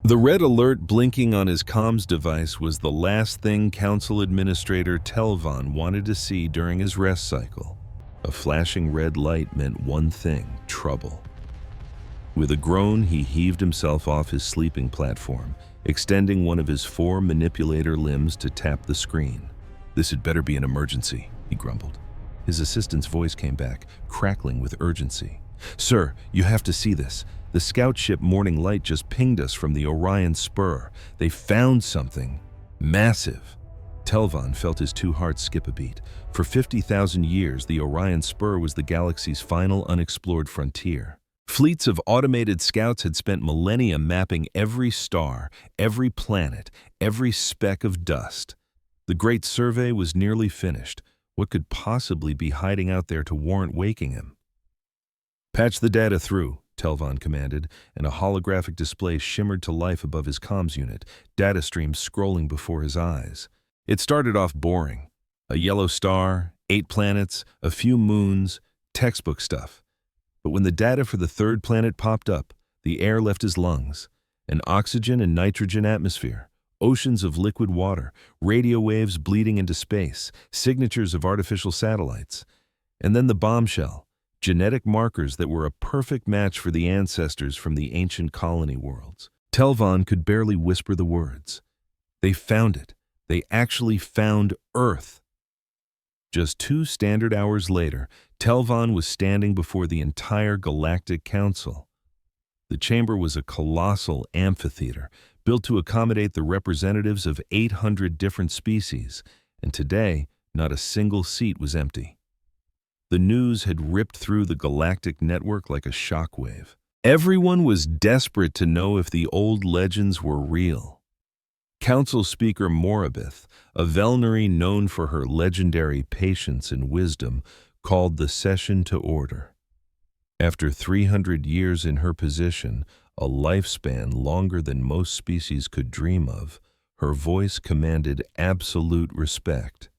The red alert blinking on his comms device was the last thing Council Administrator Telvan wanted to see during his rest cycle. A flashing red light meant one thing: trouble. With a groan, he heaved himself off his sleeping platform, extending one of his 4 manipulator limbs to tap the screen. "This had better be an emergency," he grumbled. His assistant's voice came back, crackling with urgency. "Sir, you have to see this. The scout ship Morning Light just pinged us from the Orion Spur. They found something massive." Telvan felt his 2 hearts skip a beat. For 50,000 years, the Orion Spur was the galaxy's final unexplored frontier. Fleets of automated scouts had spent millennia mapping every star, every planet, every speck of dust. The Great Survey was nearly finished. What could possibly be hiding out there to warrant waking him? "Patch the data through," Telvan commanded, and a holographic display shimmered to life above his comms unit, data streams scrolling before his eyes. It started off boring. A yellow star, 8 planets, a few moons, textbook stuff. But when the data for the 3rd planet popped up, the air left his lungs. An oxygen and nitrogen atmosphere, oceans of liquid water, radio waves bleeding into space, signatures of artificial satellites. And then the bombshell: genetic markers that were a perfect match for the ancestors from the ancient colony worlds. Telvan could barely whisper the words. They found it. They actually found Earth. Just 2 standard hours later, Telvan was standing before the entire Galactic Council. The chamber was a colossal amphitheater, built to accommodate the representatives of 800 different species, and today, not a single seat was empty. The news had ripped through the galactic network like a shockwave. Everyone was desperate to know if the old legends were real. Council Speaker Morabith, a Velnari known for her legendary patience and wisdom, called the session to order. After 300 years in her position, a lifespan longer than most species could dream of, her voice commanded absolute respect.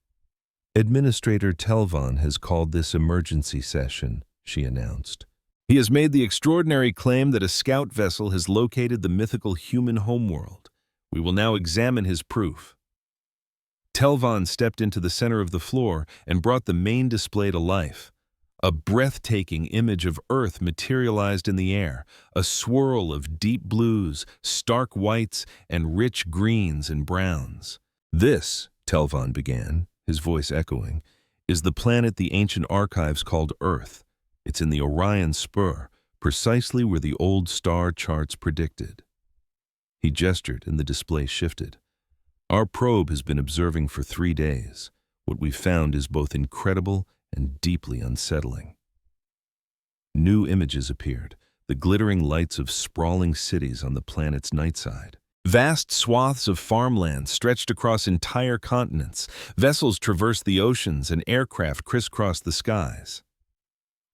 "Administrator Telvan has called this emergency session," she announced. "He has made the extraordinary claim that a scout vessel has located the mythical human homeworld. We will now examine his proof." Telvan stepped into the center of the floor and brought the main display to life. A breathtaking image of Earth materialized in the air, a swirl of deep blues, stark whites, and rich greens and browns. "This," Telvan began, his voice echoing, "is the planet the ancient archives called Earth. It's in the Orion Spur, precisely where the old star charts predicted." He gestured and the display shifted. "Our probe has been observing for 3 days. What we found is both incredible and deeply unsettling." New images appeared, the glittering lights of sprawling cities on the planet's night side. Vast swaths of farmland stretched across entire continents. Vessels traversed the oceans and aircraft crisscrossed the skies.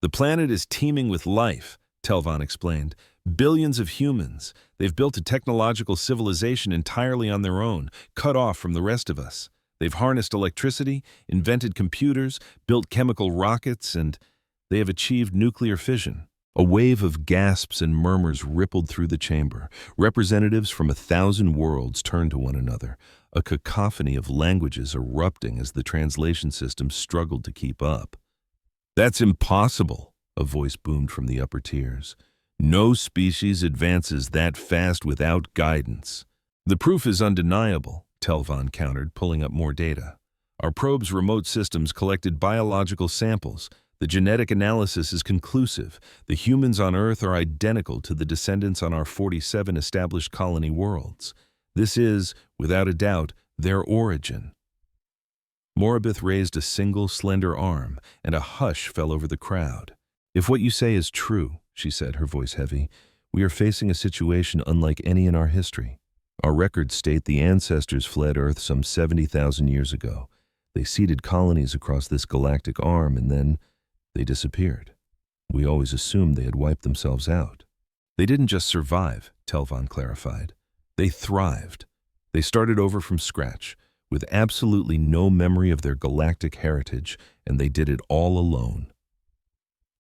"The planet is teeming with life," Telvan explained. "Billions of humans. They've built a technological civilization entirely on their own, cut off from the rest of us. They've harnessed electricity, invented computers, built chemical rockets, and they have achieved nuclear fission." A wave of gasps and murmurs rippled through the chamber. Representatives from 1,000 worlds turned to one another, a cacophony of languages erupting as the translation system struggled to keep up. "That's impossible," a voice boomed from the upper tiers. "No species advances that fast without guidance." "The proof is undeniable," Telvan countered, pulling up more data. "Our probe's remote systems collected biological samples. The genetic analysis is conclusive. The humans on Earth are identical to the descendants on our 47 established colony worlds. This is, without a doubt, their origin." Morabith raised a single slender arm, and a hush fell over the crowd. "If what you say is true," she said, her voice heavy, "we are facing a situation unlike any in our history. Our records state the ancestors fled Earth some 70,000 years ago. They seeded colonies across this galactic arm, and then they disappeared. We always assumed they had wiped themselves out." "They didn't just survive," Telvan clarified. "They thrived. They started over from scratch, with absolutely no memory of their galactic heritage, and they did it all alone."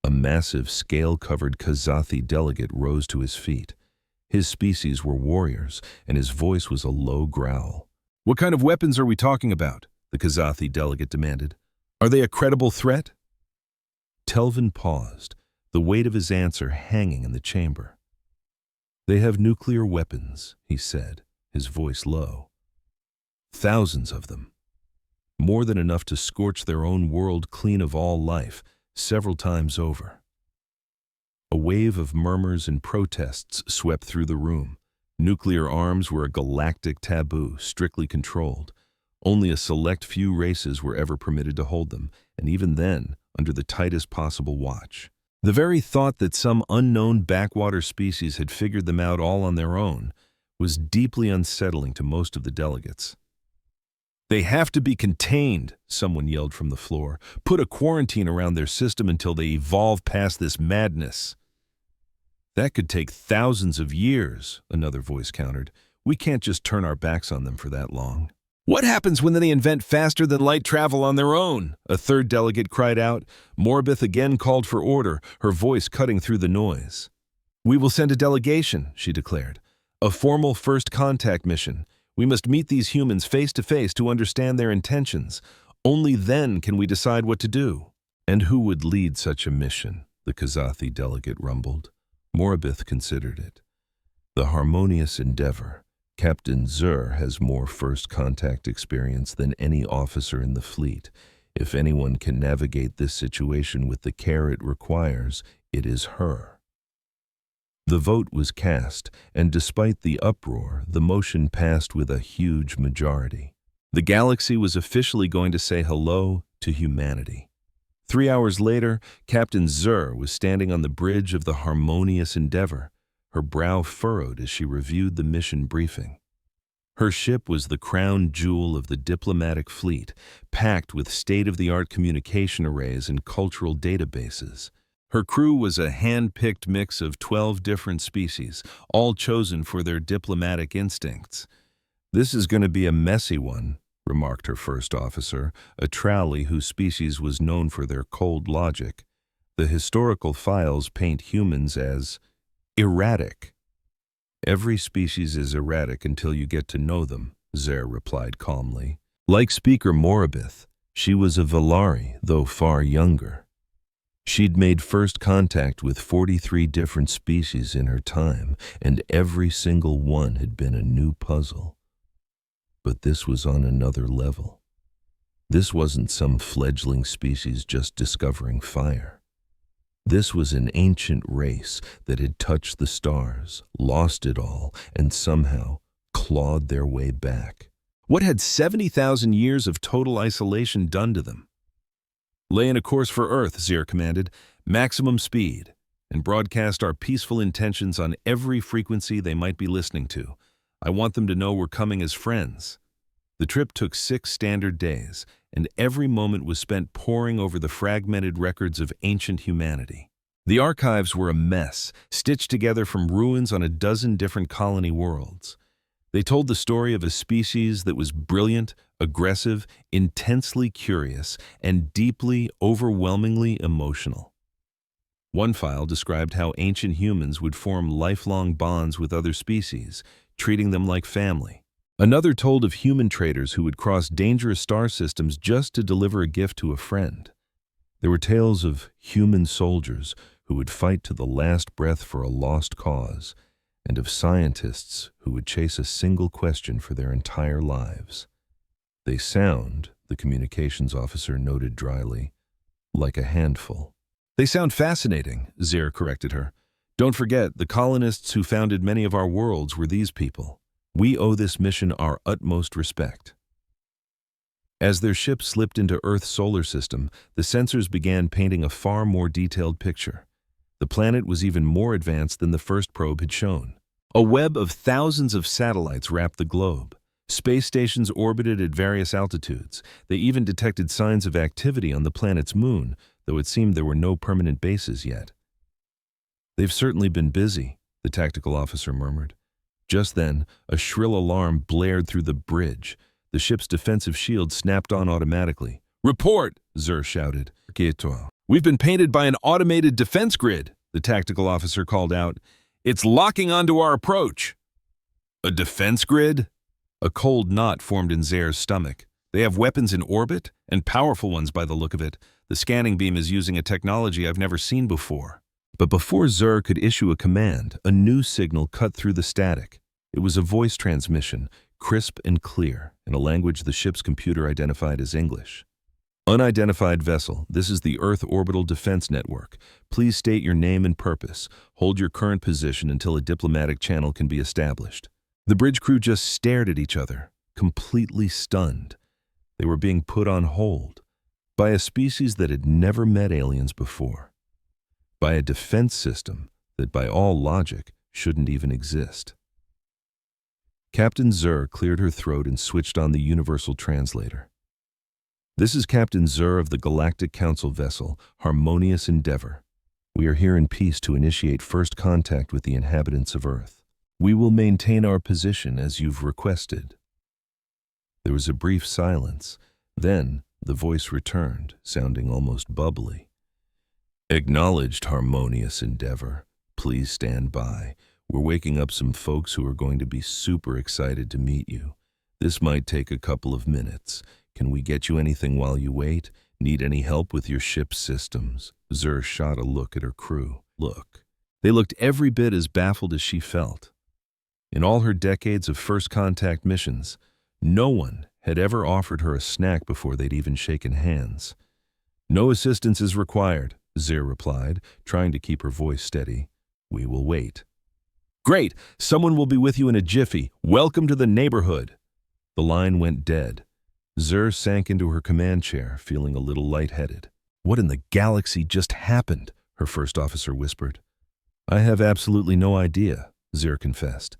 A massive, scale-covered Kazathi delegate rose to his feet. His species were warriors, and his voice was a low growl. "What kind of weapons are we talking about?" the Kazathi delegate demanded. "Are they a credible threat?" Telvin paused, the weight of his answer hanging in the chamber. "They have nuclear weapons," he said, his voice low. "Thousands of them. More than enough to scorch their own world clean of all life, several times over." A wave of murmurs and protests swept through the room. Nuclear arms were a galactic taboo, strictly controlled. Only a select few races were ever permitted to hold them, and even then, under the tightest possible watch. The very thought that some unknown backwater species had figured them out all on their own was deeply unsettling to most of the delegates. "They have to be contained," someone yelled from the floor. "Put a quarantine around their system until they evolve past this madness." "That could take thousands of years," another voice countered. "We can't just turn our backs on them for that long." "What happens when they invent faster-than-light travel on their own?" a third delegate cried out. Morbith again called for order, her voice cutting through the noise. "We will send a delegation," she declared. "A formal first contact mission. We must meet these humans face-to-face to understand their intentions. Only then can we decide what to do." "And who would lead such a mission?" the Kazathi delegate rumbled. Morbith considered it. "The harmonious endeavor. Captain Zur has more first contact experience than any officer in the fleet. If anyone can navigate this situation with the care it requires, it is her." The vote was cast, and despite the uproar, the motion passed with a huge majority. The galaxy was officially going to say hello to humanity. 3 hours later, Captain Zur was standing on the bridge of the harmonious endeavor, her brow furrowed as she reviewed the mission briefing. Her ship was the crown jewel of the diplomatic fleet, packed with state-of-the-art communication arrays and cultural databases. Her crew was a hand-picked mix of 12 different species, all chosen for their diplomatic instincts. "This is going to be a messy one," remarked her first officer, a Trowley whose species was known for their cold logic. "The historical files paint humans as erratic." "Every species is erratic until you get to know them," Zer replied calmly. Like Speaker Morabith, she was a Valari, though far younger. She'd made first contact with 43 different species in her time, and every single one had been a new puzzle. But this was on another level. This wasn't some fledgling species just discovering fire. This was an ancient race that had touched the stars, lost it all, and somehow clawed their way back. What had 70,000 years of total isolation done to them? "Lay in a course for Earth," Zir commanded, "maximum speed, and broadcast our peaceful intentions on every frequency they might be listening to. I want them to know we're coming as friends." The trip took 6 standard days, and every moment was spent poring over the fragmented records of ancient humanity. The archives were a mess, stitched together from ruins on a dozen different colony worlds. They told the story of a species that was brilliant, aggressive, intensely curious, and deeply, overwhelmingly emotional. One file described how ancient humans would form lifelong bonds with other species, treating them like family. Another told of human traders who would cross dangerous star systems just to deliver a gift to a friend. There were tales of human soldiers who would fight to the last breath for a lost cause, and of scientists who would chase a single question for their entire lives. "They sound," the communications officer noted dryly, "like a handful." "They sound fascinating," Zir corrected her. "Don't forget, the colonists who founded many of our worlds were these people. We owe this mission our utmost respect." As their ship slipped into Earth's solar system, the sensors began painting a far more detailed picture. The planet was even more advanced than the first probe had shown. A web of thousands of satellites wrapped the globe. Space stations orbited at various altitudes. They even detected signs of activity on the planet's moon, though it seemed there were no permanent bases yet. "They've certainly been busy," the tactical officer murmured. Just then, a shrill alarm blared through the bridge. The ship's defensive shield snapped on automatically. "Report!" Zur shouted. "We've been painted by an automated defense grid," the tactical officer called out. It's locking onto our approach. A defense grid? A cold knot formed in Zare's stomach. They have weapons in orbit, and powerful ones by the look of it. The scanning beam is using a technology I've never seen before. But before Zare could issue a command, a new signal cut through the static. It was a voice transmission, crisp and clear, in a language the ship's computer identified as English. Unidentified vessel, this is the Earth Orbital Defense Network. Please state your name and purpose. Hold your current position until a diplomatic channel can be established. The bridge crew just stared at each other, completely stunned. They were being put on hold by a species that had never met aliens before, by a defense system that by all logic shouldn't even exist. Captain Zare cleared her throat and switched on the universal translator. This is Captain Zare of the Galactic Council vessel, Harmonious Endeavor. We are here in peace to initiate first contact with the inhabitants of Earth. We will maintain our position as you've requested. There was a brief silence. Then the voice returned, sounding almost bubbly. Acknowledged, Harmonious Endeavor. Please stand by. We're waking up some folks who are going to be super excited to meet you. This might take a couple of minutes. Can we get you anything while you wait? Need any help with your ship's systems? Zare shot a look at her crew. Look. They looked every bit as baffled as she felt. In all her decades of first contact missions, no one had ever offered her a snack before they'd even shaken hands. No assistance is required, Zare replied, trying to keep her voice steady. We will wait. Great! Someone will be with you in a jiffy. Welcome to the neighborhood. The line went dead. Zare sank into her command chair, feeling a little lightheaded. What in the galaxy just happened? Her first officer whispered. I have absolutely no idea, Zare confessed.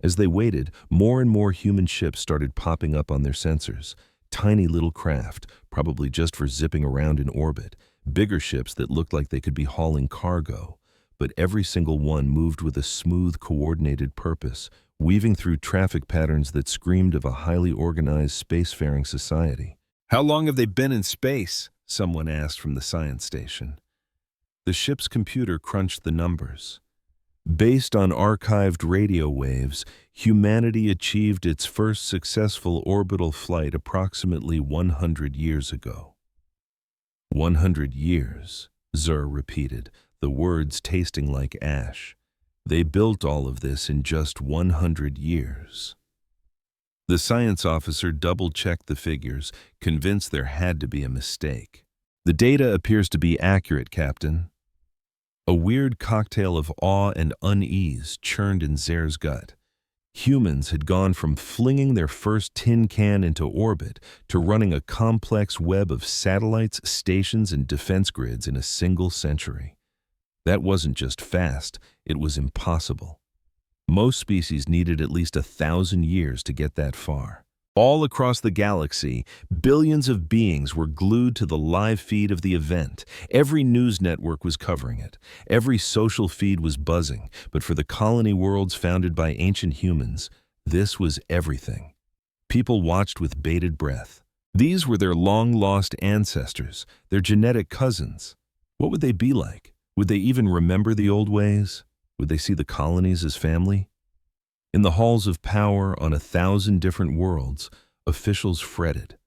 As they waited, more and more human ships started popping up on their sensors. Tiny little craft, probably just for zipping around in orbit. Bigger ships that looked like they could be hauling cargo. But every single one moved with a smooth, coordinated purpose, weaving through traffic patterns that screamed of a highly organized spacefaring society. How long have they been in space? Someone asked from the science station. The ship's computer crunched the numbers. Based on archived radio waves, humanity achieved its first successful orbital flight approximately 100 years ago. 100 years, Zare repeated, the words tasting like ash. They built all of this in just 100 years. The science officer double-checked the figures, convinced there had to be a mistake. The data appears to be accurate, Captain. A weird cocktail of awe and unease churned in Zare's gut. Humans had gone from flinging their first tin can into orbit to running a complex web of satellites, stations, and defense grids in a single century. That wasn't just fast, it was impossible. Most species needed at least 1,000 years to get that far. All across the galaxy, billions of beings were glued to the live feed of the event. Every news network was covering it. Every social feed was buzzing. But for the colony worlds founded by ancient humans, this was everything. People watched with bated breath. These were their long-lost ancestors, their genetic cousins. What would they be like? Would they even remember the old ways? Would they see the colonies as family? In the halls of power on 1,000 different worlds, officials fretted.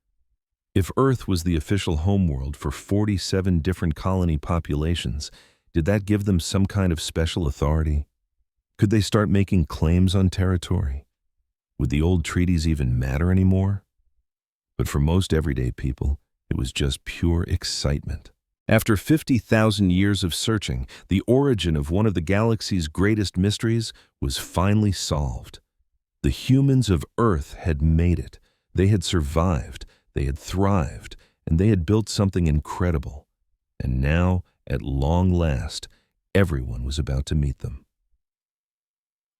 If Earth was the official homeworld for 47 different colony populations, did that give them some kind of special authority? Could they start making claims on territory? Would the old treaties even matter anymore? But for most everyday people, it was just pure excitement. After 50,000 years of searching, the origin of one of the galaxy's greatest mysteries was finally solved. The humans of Earth had made it. They had survived, they had thrived, and they had built something incredible. And now, at long last, everyone was about to meet them.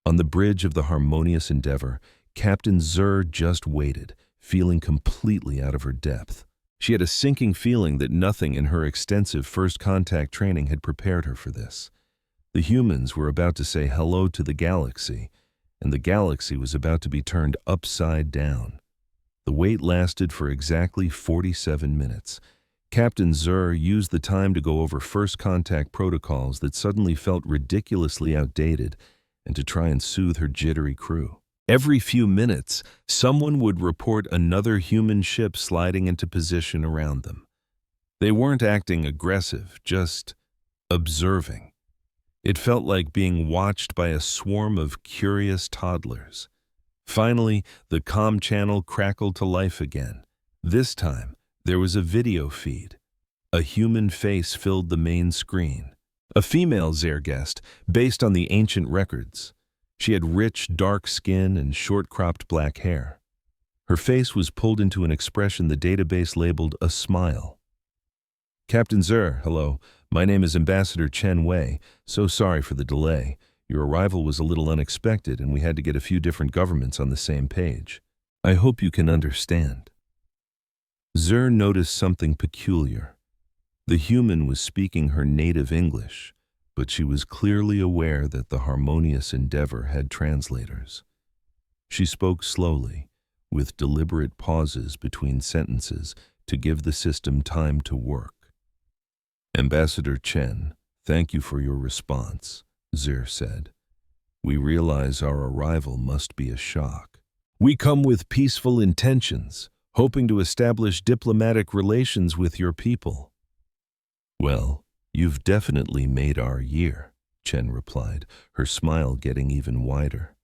On the bridge of the Harmonious Endeavor, Captain Zare just waited, feeling completely out of her depth. She had a sinking feeling that nothing in her extensive first contact training had prepared her for this. The humans were about to say hello to the galaxy, and the galaxy was about to be turned upside down. The wait lasted for exactly 47 minutes. Captain Zare used the time to go over first contact protocols that suddenly felt ridiculously outdated and to try and soothe her jittery crew. Every few minutes, someone would report another human ship sliding into position around them. They weren't acting aggressive, just observing. It felt like being watched by a swarm of curious toddlers. Finally, the comm channel crackled to life again. This time, there was a video feed. A human face filled the main screen. A female Zeergast, based on the ancient records. She had rich, dark skin and short-cropped black hair. Her face was pulled into an expression the database labeled a smile. Captain Zer, hello. My name is Ambassador Chen Wei. So sorry for the delay. Your arrival was a little unexpected and we had to get a few different governments on the same page. I hope you can understand. Zer noticed something peculiar. The human was speaking her native English, but she was clearly aware that the harmonious endeavor had translators. She spoke slowly, with deliberate pauses between sentences to give the system time to work. Ambassador Chen, thank you for your response, Zer said. We realize our arrival must be a shock. We come with peaceful intentions, hoping to establish diplomatic relations with your people. Well, you've definitely made our year, Chen replied, her smile getting even wider.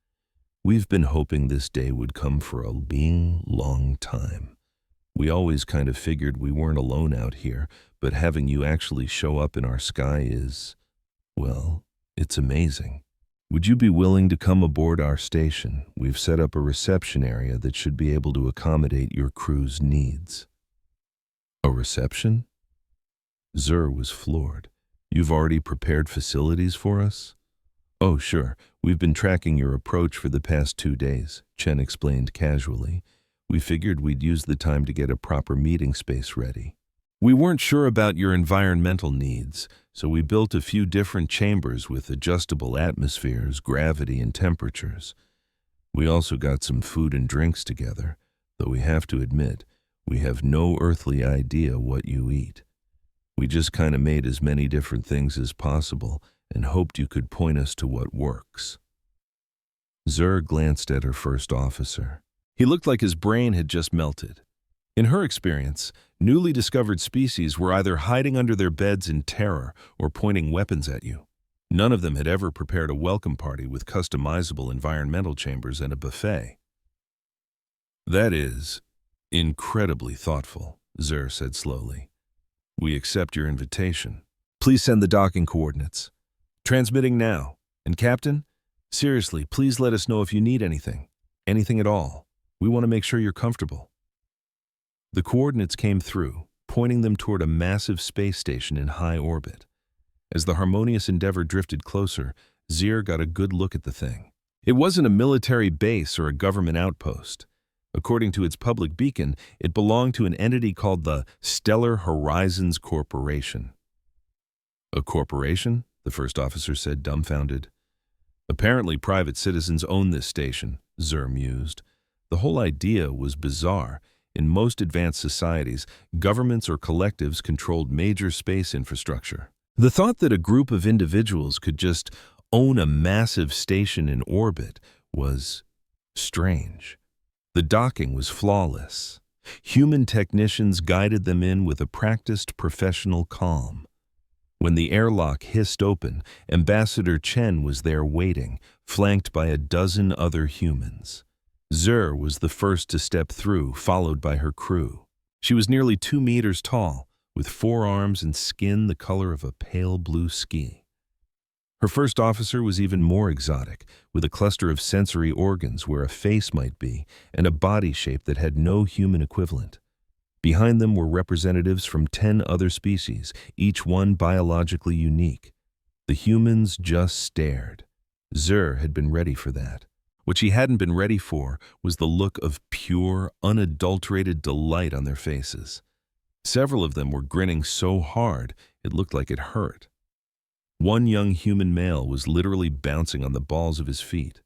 We've been hoping this day would come for a long time. We always kind of figured we weren't alone out here, but having you actually show up in our sky is, well, it's amazing. Would you be willing to come aboard our station? We've set up a reception area that should be able to accommodate your crew's needs. A reception? Zer was floored. You've already prepared facilities for us? Oh, sure. We've been tracking your approach for the past 2 days, Chen explained casually. We figured we'd use the time to get a proper meeting space ready. We weren't sure about your environmental needs, so we built a few different chambers with adjustable atmospheres, gravity, and temperatures. We also got some food and drinks together, though we have to admit, we have no earthly idea what you eat. We just kind of made as many different things as possible and hoped you could point us to what works. Zer glanced at her first officer. He looked like his brain had just melted. In her experience, newly discovered species were either hiding under their beds in terror or pointing weapons at you. None of them had ever prepared a welcome party with customizable environmental chambers and a buffet. That is incredibly thoughtful, Zer said slowly. We accept your invitation. Please send the docking coordinates. Transmitting now. And Captain, seriously, please let us know if you need anything. Anything at all. We want to make sure you're comfortable. The coordinates came through, pointing them toward a massive space station in high orbit. As the harmonious endeavor drifted closer, Zer got a good look at the thing. It wasn't a military base or a government outpost. According to its public beacon, it belonged to an entity called the Stellar Horizons Corporation. A corporation? The first officer said, dumbfounded. Apparently private citizens own this station, Zer mused. The whole idea was bizarre. In most advanced societies, governments or collectives controlled major space infrastructure. The thought that a group of individuals could just own a massive station in orbit was strange. The docking was flawless. Human technicians guided them in with a practiced professional calm. When the airlock hissed open, Ambassador Chen was there waiting, flanked by a dozen other humans. Zer was the first to step through, followed by her crew. She was nearly 2 meters tall, with 4 arms and skin the color of a pale blue ski. Her first officer was even more exotic, with a cluster of sensory organs where a face might be, and a body shape that had no human equivalent. Behind them were representatives from 10 other species, each one biologically unique. The humans just stared. Zer had been ready for that. What she hadn't been ready for was the look of pure, unadulterated delight on their faces. Several of them were grinning so hard it looked like it hurt. One young human male was literally bouncing on the balls of his feet.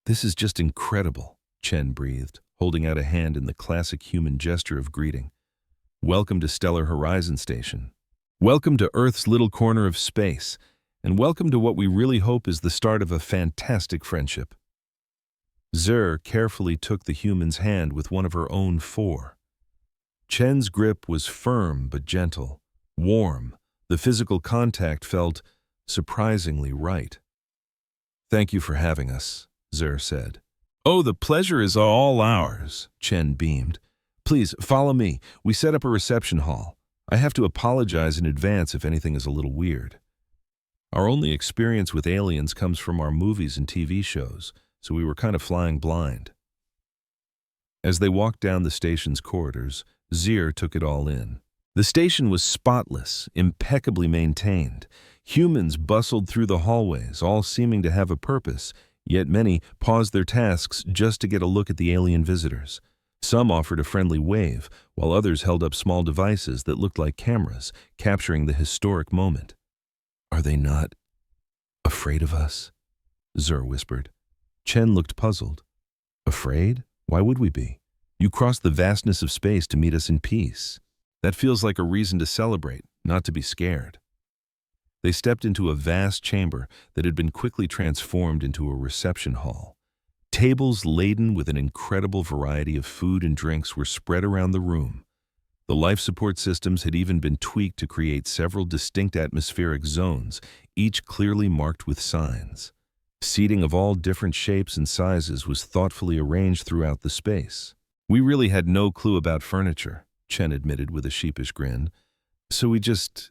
This is just incredible, Chen breathed, holding out a hand in the classic human gesture of greeting. Welcome to Stellar Horizon Station. Welcome to Earth's little corner of space. and welcome to what we really hope is the start of a fantastic friendship." Zer carefully took the human's hand with one of her own four. Chen's grip was firm but gentle, warm. The physical contact felt surprisingly right. "Thank you for having us," Zer said. "Oh, the pleasure is all ours," Chen beamed. "Please, follow me. We set up a reception hall. I have to apologize in advance if anything is a little weird. Our only experience with aliens comes from our movies and TV shows, so we were kind of flying blind." As they walked down the station's corridors, Zer took it all in. The station was spotless, impeccably maintained. Humans bustled through the hallways, all seeming to have a purpose, yet many paused their tasks just to get a look at the alien visitors. Some offered a friendly wave, while others held up small devices that looked like cameras, capturing the historic moment. "Are they not afraid of us?" Zer whispered. Chen looked puzzled. "Afraid? Why would we be? You crossed the vastness of space to meet us in peace. That feels like a reason to celebrate, not to be scared." They stepped into a vast chamber that had been quickly transformed into a reception hall. Tables laden with an incredible variety of food and drinks were spread around the room. The life support systems had even been tweaked to create several distinct atmospheric zones, each clearly marked with signs. Seating of all different shapes and sizes was thoughtfully arranged throughout the space. "We really had no clue about furniture," Chen admitted with a sheepish grin. "So we just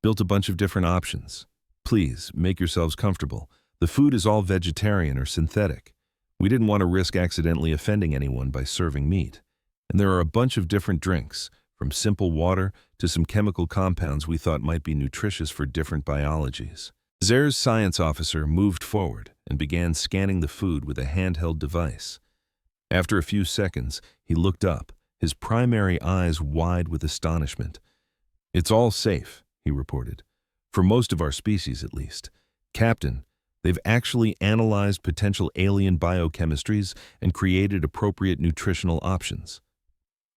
built a bunch of different options. Please, make yourselves comfortable. The food is all vegetarian or synthetic. We didn't want to risk accidentally offending anyone by serving meat. And there are a bunch of different drinks, from simple water to some chemical compounds we thought might be nutritious for different biologies." Zer's science officer moved forward and began scanning the food with a handheld device. After a few seconds, he looked up, his primary eyes wide with astonishment. "It's all safe," he reported. "For most of our species, at least. Captain, they've actually analyzed potential alien biochemistries and created appropriate nutritional options."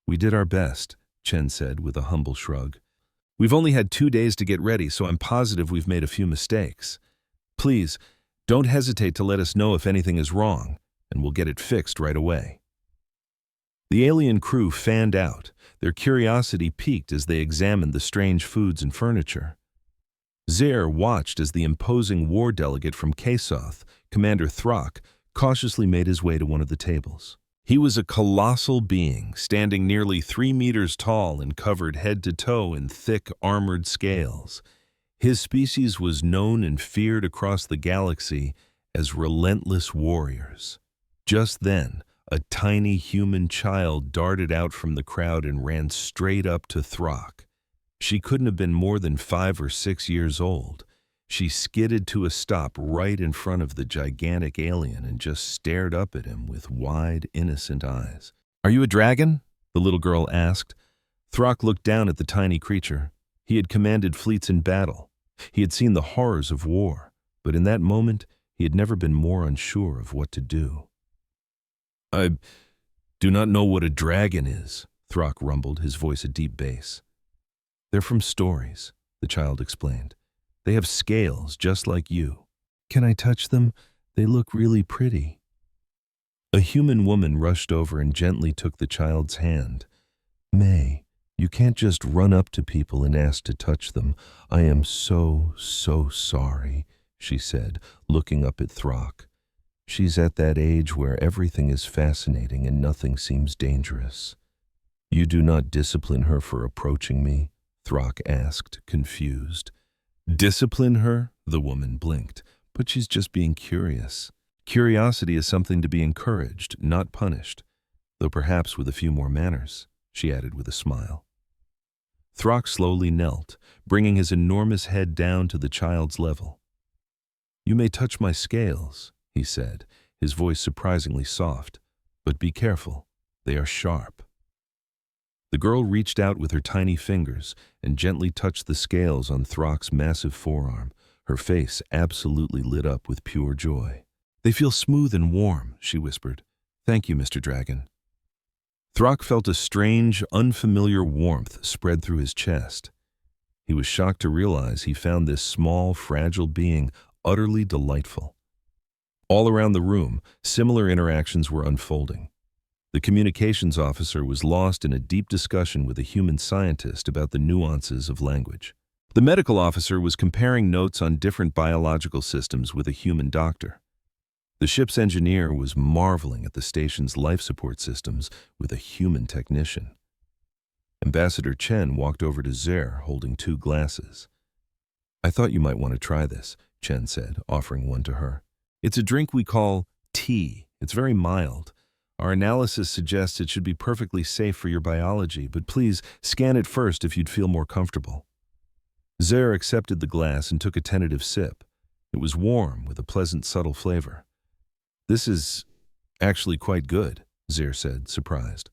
"We did our best," Chen said with a humble shrug. "We've only had 2 days to get ready, so I'm positive we've made a few mistakes. Please, don't hesitate to let us know if anything is wrong, and we'll get it fixed right away." The alien crew fanned out, their curiosity piqued as they examined the strange foods and furniture. Zer watched as the imposing war delegate from Kasoth, Commander Throck, cautiously made his way to one of the tables. He was a colossal being, standing nearly 3 meters tall and covered head to toe in thick, armored scales. His species was known and feared across the galaxy as relentless warriors. Just then, a tiny human child darted out from the crowd and ran straight up to Throck. She couldn't have been more than 5 or 6 years old. She skidded to a stop right in front of the gigantic alien and just stared up at him with wide, innocent eyes. "Are you a dragon?" the little girl asked. Throck looked down at the tiny creature. He had commanded fleets in battle. He had seen the horrors of war, but in that moment, he had never been more unsure of what to do. "I do not know what a dragon is," Throck rumbled, his voice a deep bass. "They're from stories," the child explained. "They have scales just like you." "Can I touch them? They look really pretty." A human woman rushed over and gently took the child's hand. "May, you can't just run up to people and ask to touch them. I am so sorry," she said, looking up at Throck. "She's at that age where everything is fascinating and nothing seems dangerous." "You do not discipline her for approaching me?" Throck asked, confused. "Discipline her?" The woman blinked. "But she's just being curious. Curiosity is something to be encouraged, not punished. Though perhaps with a few more manners," she added with a smile. Throck slowly knelt, bringing his enormous head down to the child's level. "You may touch my scales," he said, his voice surprisingly soft. "But be careful, they are sharp." The girl reached out with her tiny fingers and gently touched the scales on Throck's massive forearm. Her face absolutely lit up with pure joy. "They feel smooth and warm," she whispered. "Thank you, Mr. Dragon." Throck felt a strange, unfamiliar warmth spread through his chest. He was shocked to realize he found this small, fragile being utterly delightful. All around the room, similar interactions were unfolding. The communications officer was lost in a deep discussion with a human scientist about the nuances of language. The medical officer was comparing notes on different biological systems with a human doctor. The ship's engineer was marveling at the station's life support systems with a human technician. Ambassador Chen walked over to Zer, holding 2 glasses. "I thought you might want to try this," Chen said, offering one to her. "It's a drink we call tea. It's very mild. Our analysis suggests it should be perfectly safe for your biology, but please scan it first if you'd feel more comfortable." Zer accepted the glass and took a tentative sip. It was warm, with a pleasant, subtle flavor. "This is actually quite good," Zer said, surprised.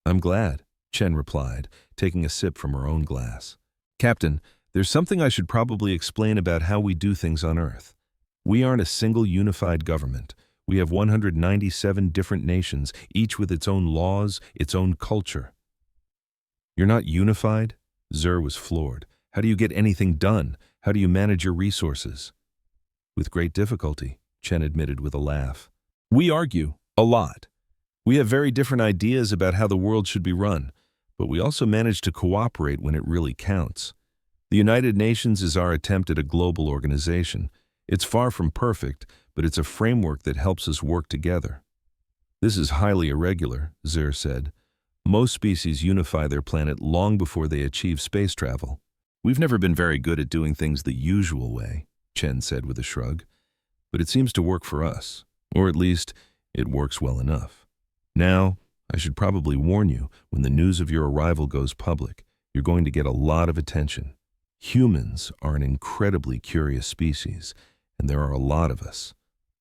"I'm glad," Chen replied, taking a sip from her own glass. "Captain, there's something I should probably explain about how we do things on Earth. We aren't a single unified government. We have 197 different nations, each with its own laws, its own culture." "You're not unified?" Zer was floored. "How do you get anything done? How do you manage your resources?" "With great difficulty," Chen admitted with a laugh. "We argue a lot. We have very different ideas about how the world should be run, but we also manage to cooperate when it really counts. The United Nations is our attempt at a global organization. It's far from perfect, but it's a framework that helps us work together." "This is highly irregular," Zer said. "Most species unify their planet long before they achieve space travel. We've never been very good at doing things the usual way," Chen said with a shrug. "But it seems to work for us, or at least it works well enough. Now, I should probably warn you, when the news of your arrival goes public, you're going to get a lot of attention. Humans are an incredibly curious species, and there are a lot of us.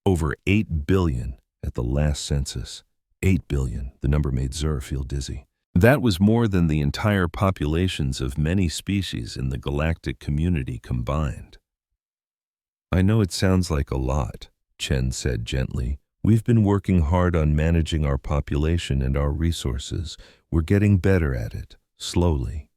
Over 8 billion at the last census. 8 billion, the number made Zer feel dizzy. That was more than the entire populations of many species in the galactic community combined." "I know it sounds like a lot," Chen said gently. "We've been working hard on managing our population and our resources. We're getting better at it, slowly."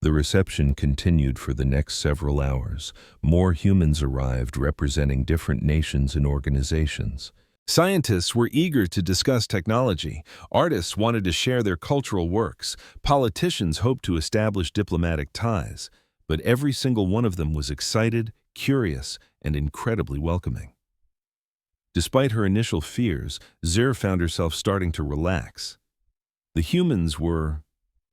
The reception continued for the next several hours. More humans arrived representing different nations and organizations. Scientists were eager to discuss technology. Artists wanted to share their cultural works. Politicians hoped to establish diplomatic ties. But every single one of them was excited, curious, and incredibly welcoming. Despite her initial fears, Zer found herself starting to relax. The humans were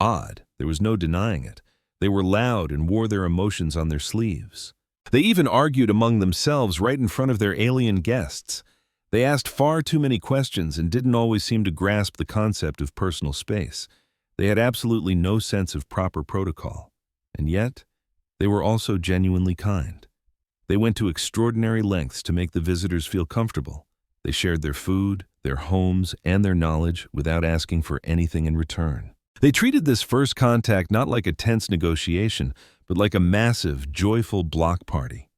odd. There was no denying it. They were loud and wore their emotions on their sleeves. They even argued among themselves right in front of their alien guests. They asked far too many questions and didn't always seem to grasp the concept of personal space. They had absolutely no sense of proper protocol. And yet, they were also genuinely kind. They went to extraordinary lengths to make the visitors feel comfortable. They shared their food, their homes, and their knowledge without asking for anything in return. They treated this first contact not like a tense negotiation, but like a massive, joyful block party.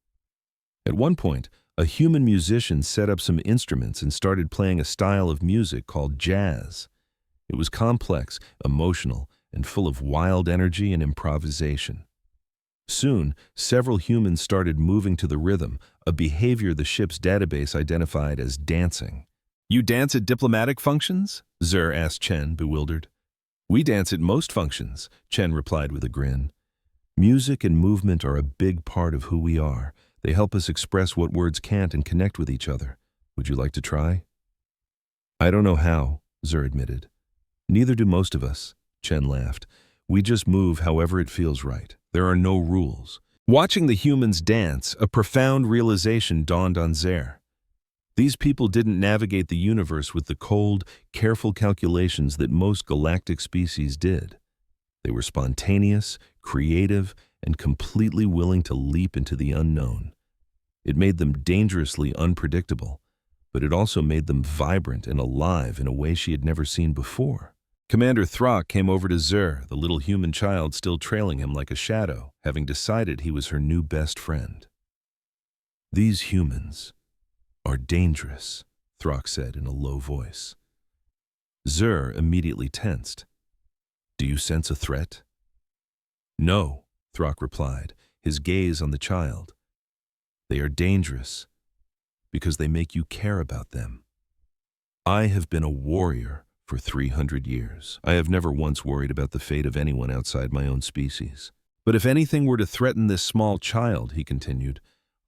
At one point, a human musician set up some instruments and started playing a style of music called jazz. It was complex, emotional, and full of wild energy and improvisation. Soon, several humans started moving to the rhythm, a behavior the ship's database identified as dancing. "You dance at diplomatic functions?" Zer asked Chen, bewildered. "We dance at most functions," Chen replied with a grin. "Music and movement are a big part of who we are. They help us express what words can't and connect with each other. Would you like to try?" "I don't know how," Zer admitted. "Neither do most of us," Chen laughed. "We just move however it feels right. There are no rules." Watching the humans dance, a profound realization dawned on Zer. These people didn't navigate the universe with the cold, careful calculations that most galactic species did. They were spontaneous, creative, and completely willing to leap into the unknown. It made them dangerously unpredictable, but it also made them vibrant and alive in a way she had never seen before. Commander Throck came over to Zer, the little human child still trailing him like a shadow, having decided he was her new best friend. "These humans are dangerous," Throck said in a low voice. Zer immediately tensed. "Do you sense a threat?" No, Throck replied, his gaze on the child. They are dangerous because they make you care about them. I have been a warrior for 300 years. I have never once worried about the fate of anyone outside my own species. But if anything were to threaten this small child, he continued,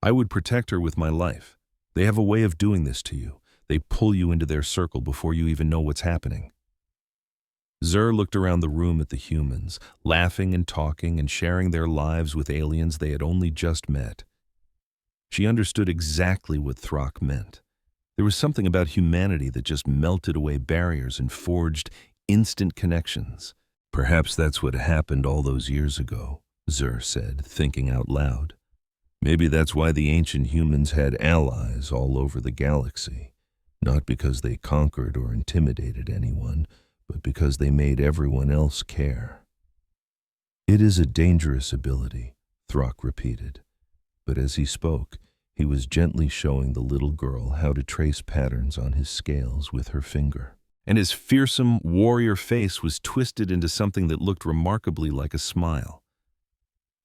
I would protect her with my life. They have a way of doing this to you. They pull you into their circle before you even know what's happening. Zur looked around the room at the humans, laughing and talking and sharing their lives with aliens they had only just met. She understood exactly what Throck meant. There was something about humanity that just melted away barriers and forged instant connections. Perhaps that's what happened all those years ago, Zur said, thinking out loud. Maybe that's why the ancient humans had allies all over the galaxy, not because they conquered or intimidated anyone, but because they made everyone else care. It is a dangerous ability, Throck repeated, but as he spoke, he was gently showing the little girl how to trace patterns on his scales with her finger. And his fearsome warrior face was twisted into something that looked remarkably like a smile.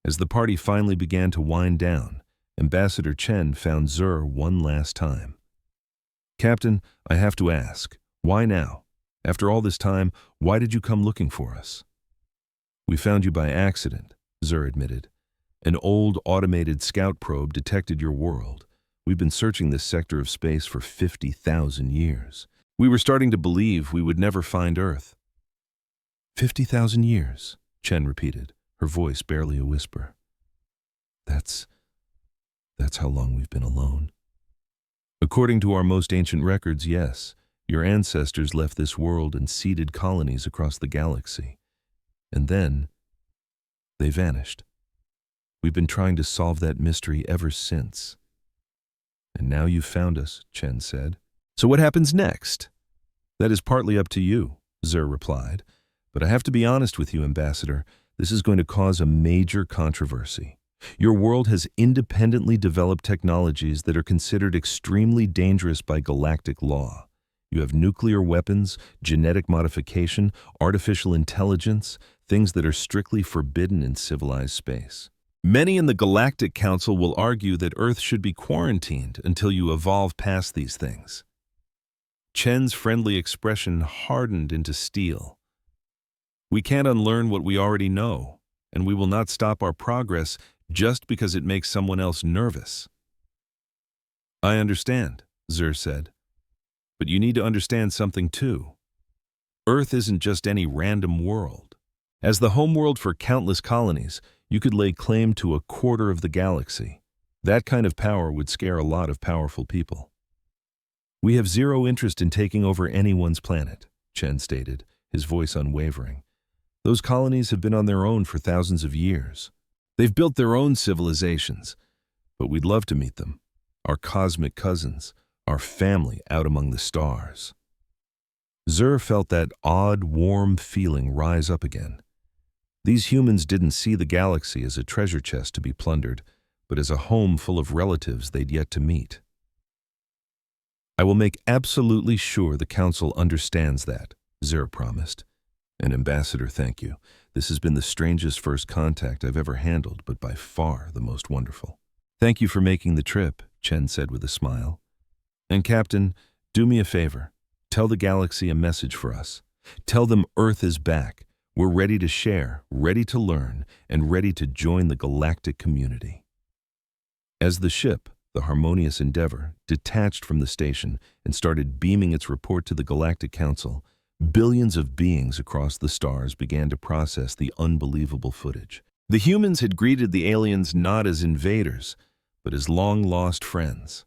As the party finally began to wind down, Ambassador Chen found Zur one last time. Captain, I have to ask, why now? After all this time, why did you come looking for us? We found you by accident, Zur admitted. An old automated scout probe detected your world. We've been searching this sector of space for 50,000 years. We were starting to believe we would never find Earth. 50,000 years, Chen repeated, her voice barely a whisper. That's how long we've been alone. According to our most ancient records, yes, your ancestors left this world and seeded colonies across the galaxy. And then, they vanished. We've been trying to solve that mystery ever since. And now you've found us, Chen said. So what happens next? That is partly up to you, Zur replied. But I have to be honest with you, Ambassador. This is going to cause a major controversy. Your world has independently developed technologies that are considered extremely dangerous by galactic law. You have nuclear weapons, genetic modification, artificial intelligence, things that are strictly forbidden in civilized space. Many in the Galactic Council will argue that Earth should be quarantined until you evolve past these things. Chen's friendly expression hardened into steel. We can't unlearn what we already know, and we will not stop our progress just because it makes someone else nervous. I understand, Zur said. But you need to understand something too. Earth isn't just any random world. As the homeworld for countless colonies, you could lay claim to a quarter of the galaxy. That kind of power would scare a lot of powerful people. We have zero interest in taking over anyone's planet, Chen stated, his voice unwavering. Those colonies have been on their own for thousands of years. They've built their own civilizations, but we'd love to meet them, our cosmic cousins, our family out among the stars. Zur felt that odd, warm feeling rise up again. These humans didn't see the galaxy as a treasure chest to be plundered, but as a home full of relatives they'd yet to meet. I will make absolutely sure the Council understands that, Zur promised. And Ambassador, thank you. This has been the strangest first contact I've ever handled, but by far the most wonderful. Thank you for making the trip, Chen said with a smile. And Captain, do me a favor. Tell the galaxy a message for us. Tell them Earth is back. We're ready to share, ready to learn, and ready to join the galactic community. As the ship, the Harmonious Endeavor, detached from the station and started beaming its report to the Galactic Council, billions of beings across the stars began to process the unbelievable footage. The humans had greeted the aliens not as invaders, but as long-lost friends.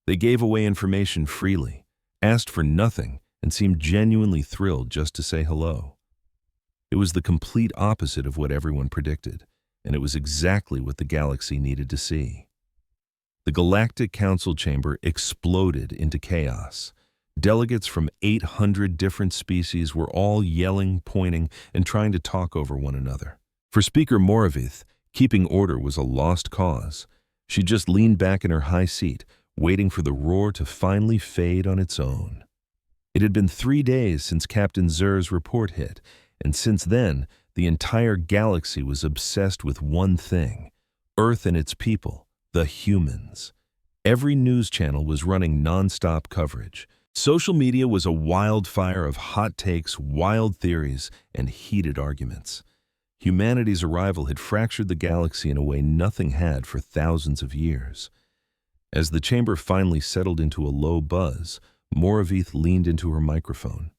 They gave away information freely, asked for nothing, and seemed genuinely thrilled just to say hello. It was the complete opposite of what everyone predicted, and it was exactly what the galaxy needed to see. The Galactic Council chamber exploded into chaos. Delegates from 800 different species were all yelling, pointing, and trying to talk over one another. For Speaker Moravith, keeping order was a lost cause. She just leaned back in her high seat, waiting for the roar to finally fade on its own. It had been 3 days since Captain Zur's report hit, and since then, The entire galaxy was obsessed with one thing: Earth and its people, the humans. Every news channel was running non-stop coverage. Social media was a wildfire of hot takes, wild theories, and heated arguments. Humanity's arrival had fractured the galaxy in a way nothing had for thousands of years. As the chamber finally settled into a low buzz, Moravith leaned into her microphone.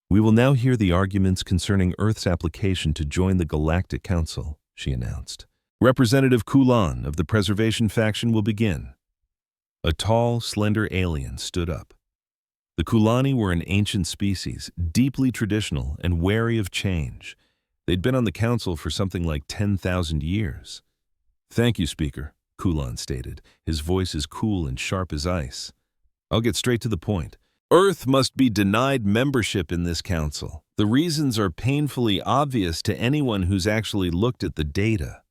"We will now hear the arguments concerning Earth's application to join the Galactic Council," she announced. "Representative Kulan of the Preservation faction will begin." A tall, slender alien stood up. The Kulani were an ancient species, deeply traditional and wary of change. They'd been on the council for something like 10,000 years. "Thank you, Speaker," Kulan stated, his voice as cool and sharp as ice. "I'll get straight to the point. Earth must be denied membership in this council. The reasons are painfully obvious to anyone who's actually looked at the data."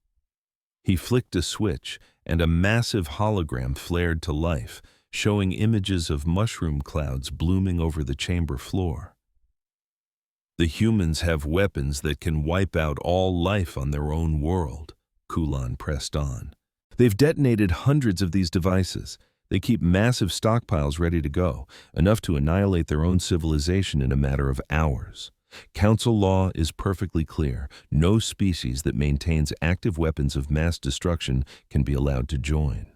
He flicked a switch, and a massive hologram flared to life, showing images of mushroom clouds blooming over the chamber floor. "The humans have weapons that can wipe out all life on their own world," Kulan pressed on. "They've detonated hundreds of these devices. They keep massive stockpiles ready to go, enough to annihilate their own civilization in a matter of hours. Council law is perfectly clear. No species that maintains active weapons of mass destruction can be allowed to join."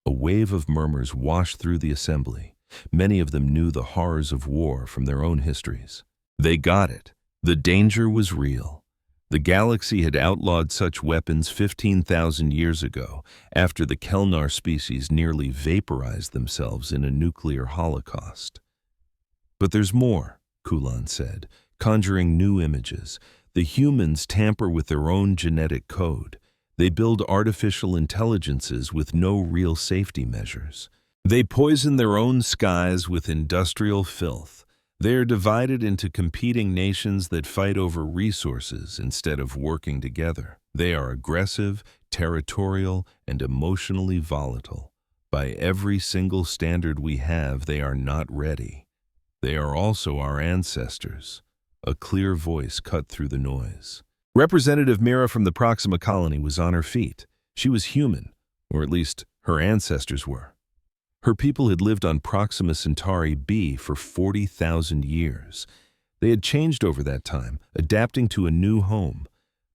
A wave of murmurs washed through the assembly. Many of them knew the horrors of war from their own histories. They got it. The danger was real. The galaxy had outlawed such weapons 15,000 years ago, after the Kelnar species nearly vaporized themselves in a nuclear holocaust. "But there's more," Kulan said, conjuring new images. "The humans tamper with their own genetic code. They build artificial intelligences with no real safety measures. They poison their own skies with industrial filth. They are divided into competing nations that fight over resources instead of working together. They are aggressive, territorial, and emotionally volatile. By every single standard we have, they are not ready. They are also our ancestors." A clear voice cut through the noise. Representative Mira from the Proxima colony was on her feet. She was human, or at least her ancestors were. Her people had lived on Proxima Centauri b for 40,000 years. They had changed over that time, adapting to a new home,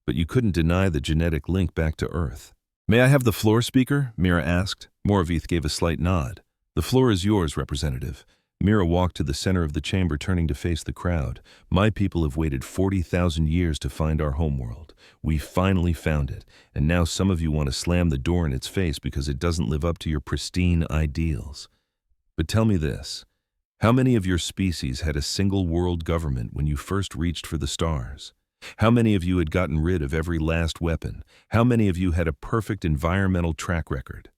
but you couldn't deny the genetic link back to Earth. "May I have the floor, Speaker?" Mira asked. Moravith gave a slight nod. "The floor is yours, Representative." Mira walked to the center of the chamber, turning to face the crowd. "My people have waited 40,000 years to find our homeworld. We finally found it, and now some of you want to slam the door in its face because it doesn't live up to your pristine ideals. But tell me this, how many of your species had a single world government when you first reached for the stars? How many of you had gotten rid of every last weapon? How many of you had a perfect environmental track record?"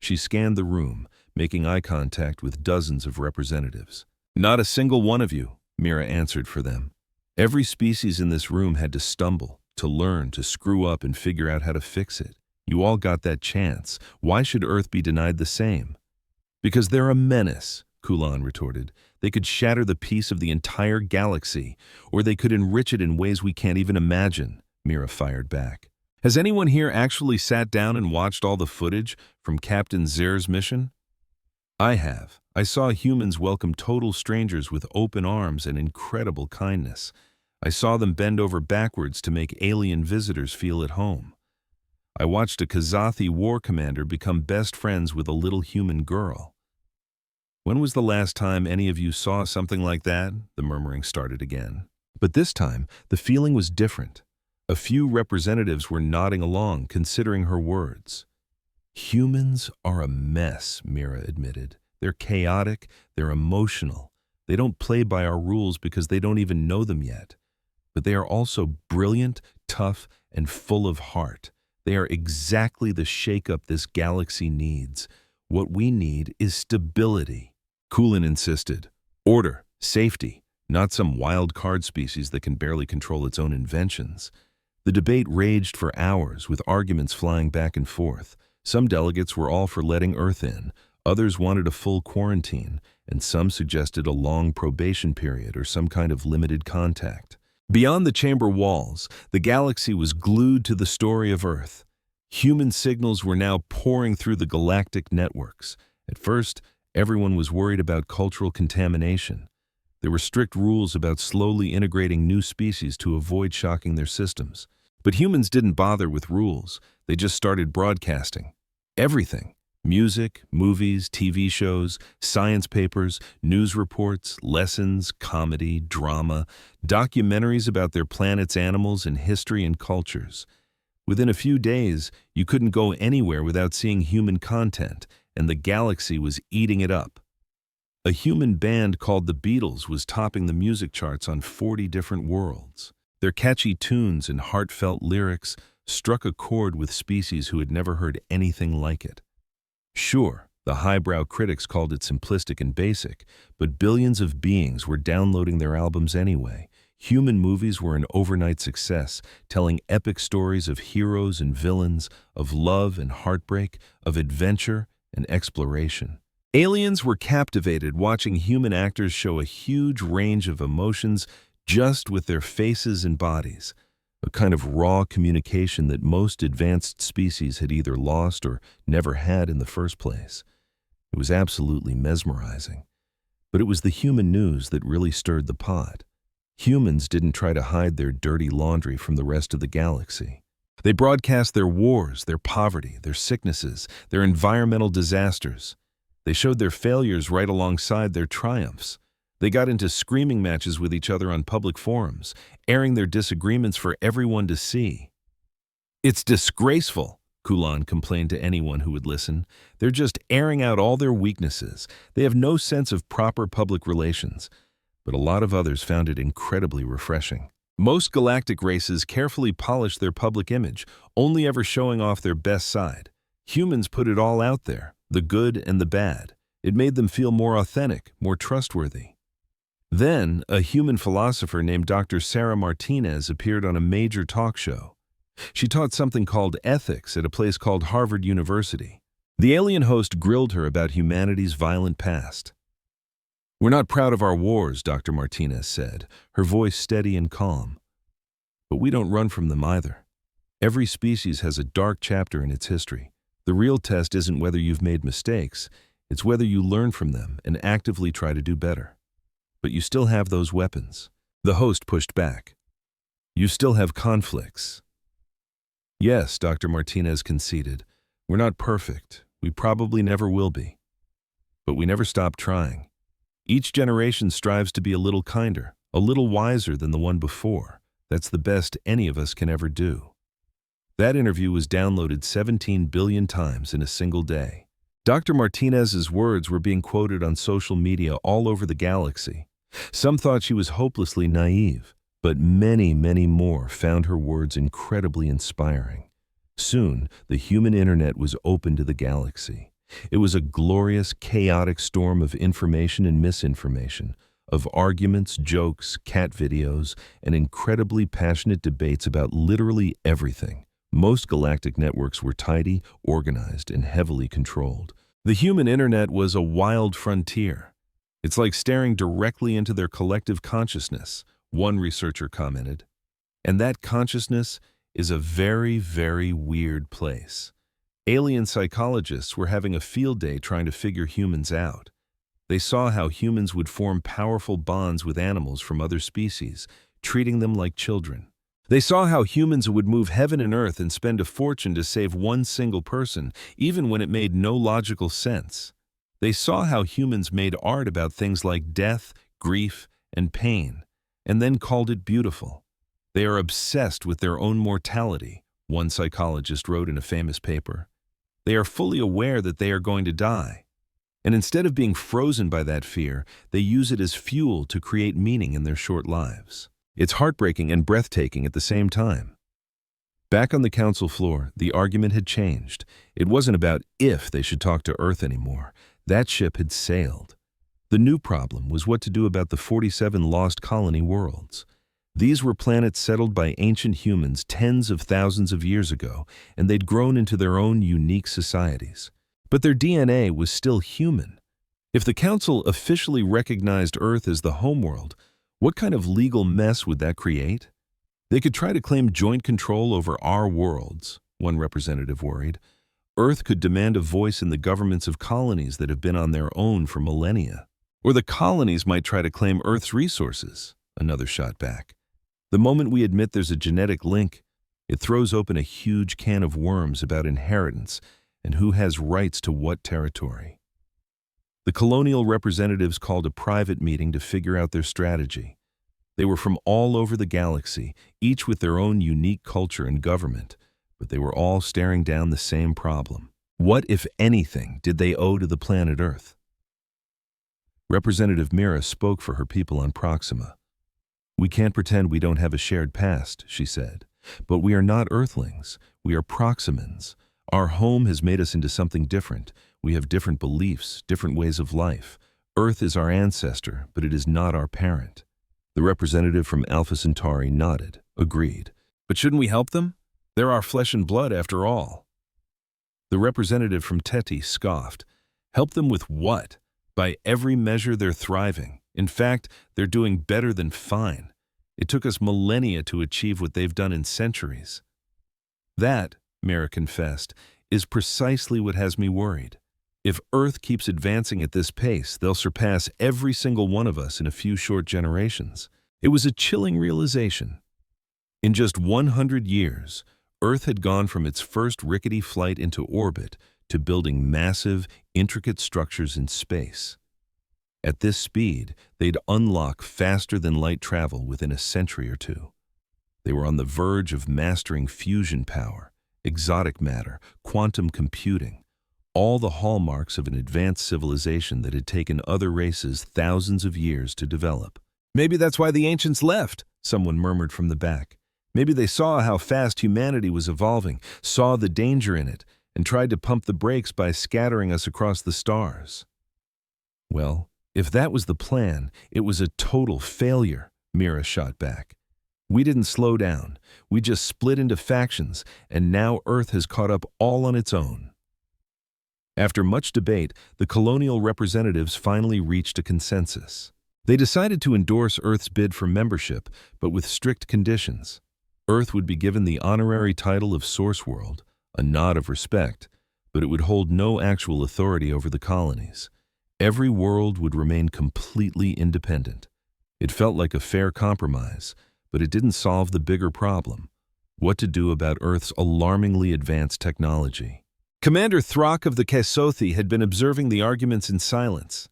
She scanned the room, making eye contact with dozens of representatives. "Not a single one of you," Mira answered for them. "Every species in this room had to stumble, to learn, to screw up and figure out how to fix it. You all got that chance. Why should Earth be denied the same?" "Because they're a menace," Kulan retorted. "They could shatter the peace of the entire galaxy, or they could enrich it in ways we can't even imagine," Mira fired back. "Has anyone here actually sat down and watched all the footage from Captain Zer's mission?" "I have. I saw humans welcome total strangers with open arms and incredible kindness. I saw them bend over backwards to make alien visitors feel at home. I watched a Kazathi war commander become best friends with a little human girl." "When was the last time any of you saw something like that?" The murmuring started again. But this time, the feeling was different. A few representatives were nodding along, considering her words. "Humans are a mess," Mira admitted. "They're chaotic, they're emotional. They don't play by our rules because they don't even know them yet. But they are also brilliant, tough, and full of heart. They are exactly the shake-up this galaxy needs. What we need is stability." Kulan insisted. "Order, safety, not some wild card species that can barely control its own inventions." The debate raged for hours, with arguments flying back and forth. Some delegates were all for letting Earth in, others wanted a full quarantine, and some suggested a long probation period or some kind of limited contact. Beyond the chamber walls, the galaxy was glued to the story of Earth. Human signals were now pouring through the galactic networks. At first, everyone was worried about cultural contamination. There were strict rules about slowly integrating new species to avoid shocking their systems. But humans didn't bother with rules. They just started broadcasting. Everything. Music, movies, TV shows, science papers, news reports, lessons, comedy, drama, documentaries about their planet's animals and history and cultures. Within a few days, you couldn't go anywhere without seeing human content, and the galaxy was eating it up. A human band called the Beatles was topping the music charts on 40 different worlds. Their catchy tunes and heartfelt lyrics struck a chord with species who had never heard anything like it. Sure, the highbrow critics called it simplistic and basic, but billions of beings were downloading their albums anyway. Human movies were an overnight success, telling epic stories of heroes and villains, of love and heartbreak, of adventure and exploration. Aliens were captivated watching human actors show a huge range of emotions just with their faces and bodies, a kind of raw communication that most advanced species had either lost or never had in the first place. It was absolutely mesmerizing. But it was the human news that really stirred the pot. Humans didn't try to hide their dirty laundry from the rest of the galaxy. They broadcast their wars, their poverty, their sicknesses, their environmental disasters. They showed their failures right alongside their triumphs. They got into screaming matches with each other on public forums, airing their disagreements for everyone to see. "It's disgraceful," Kulan complained to anyone who would listen. "They're just airing out all their weaknesses. They have no sense of proper public relations." But a lot of others found it incredibly refreshing. Most galactic races carefully polish their public image, only ever showing off their best side. Humans put it all out there, the good and the bad. It made them feel more authentic, more trustworthy. Then, a human philosopher named Dr. Sarah Martinez appeared on a major talk show. She taught something called ethics at a place called Harvard University. The alien host grilled her about humanity's violent past. "We're not proud of our wars," Dr. Martinez said, her voice steady and calm. "But we don't run from them either. Every species has a dark chapter in its history. The real test isn't whether you've made mistakes, it's whether you learn from them and actively try to do better. But you still have those weapons." The host pushed back. "You still have conflicts." "Yes," Dr. Martinez conceded. "We're not perfect. We probably never will be. But we never stop trying. Each generation strives to be a little kinder, a little wiser than the one before. That's the best any of us can ever do." That interview was downloaded 17 billion times in a single day. Dr. Martinez's words were being quoted on social media all over the galaxy. Some thought she was hopelessly naive, but many, many more found her words incredibly inspiring. Soon, the human internet was open to the galaxy. It was a glorious, chaotic storm of information and misinformation, of arguments, jokes, cat videos, and incredibly passionate debates about literally everything. Most galactic networks were tidy, organized, and heavily controlled. The human internet was a wild frontier. "It's like staring directly into their collective consciousness," one researcher commented. And that consciousness is a very, very weird place. Alien psychologists were having a field day trying to figure humans out. They saw how humans would form powerful bonds with animals from other species, treating them like children. They saw how humans would move heaven and earth and spend a fortune to save one single person, even when it made no logical sense. They saw how humans made art about things like death, grief, and pain, and then called it beautiful. "They are obsessed with their own mortality," one psychologist wrote in a famous paper. "They are fully aware that they are going to die. And instead of being frozen by that fear, they use it as fuel to create meaning in their short lives." It's heartbreaking and breathtaking at the same time. Back on the council floor, the argument had changed. It wasn't about if they should talk to Earth anymore. That ship had sailed. The new problem was what to do about the 47 lost colony worlds. These were planets settled by ancient humans tens of thousands of years ago, and they'd grown into their own unique societies. But their DNA was still human. If the Council officially recognized Earth as the homeworld, What kind of legal mess would that create? They could try to claim joint control over our worlds, one representative worried. Earth could demand a voice in the governments of colonies that have been on their own for millennia. Or the colonies might try to claim Earth's resources, another shot back. The moment we admit there's a genetic link, it throws open a huge can of worms about inheritance and who has rights to what territory. The colonial representatives called a private meeting to figure out their strategy. They were from all over the galaxy, each with their own unique culture and government, but they were all staring down the same problem. What, if anything, did they owe to the planet Earth? Representative Mira spoke for her people on Proxima. "We can't pretend we don't have a shared past," she said. "But we are not Earthlings. We are Proximans. Our home has made us into something different. We have different beliefs, different ways of life. Earth is our ancestor, but it is not our parent." The representative from Alpha Centauri nodded, agreed. "But shouldn't we help them? They're our flesh and blood after all." The representative from Teti scoffed. "Help them with what? By every measure they're thriving. In fact, they're doing better than fine. It took us millennia to achieve what they've done in centuries." "That," Mira confessed, "is precisely what has me worried. If Earth keeps advancing at this pace, they'll surpass every single one of us in a few short generations." It was a chilling realization. In just 100 years, Earth had gone from its first rickety flight into orbit to building massive, intricate structures in space. At this speed, they'd unlock faster than light travel within a century or two. They were on the verge of mastering fusion power, exotic matter, quantum computing, all the hallmarks of an advanced civilization that had taken other races thousands of years to develop. "Maybe that's why the ancients left," someone murmured from the back. "Maybe they saw how fast humanity was evolving, saw the danger in it, and tried to pump the brakes by scattering us across the stars." "Well, if that was the plan, it was a total failure," Mira shot back. "We didn't slow down. We just split into factions, and now Earth has caught up all on its own." After much debate, the colonial representatives finally reached a consensus. They decided to endorse Earth's bid for membership, but with strict conditions. Earth would be given the honorary title of Source World, a nod of respect, but it would hold no actual authority over the colonies. Every world would remain completely independent. It felt like a fair compromise, but it didn't solve the bigger problem: what to do about Earth's alarmingly advanced technology. Commander Throck of the Kesothi had been observing the arguments in silence.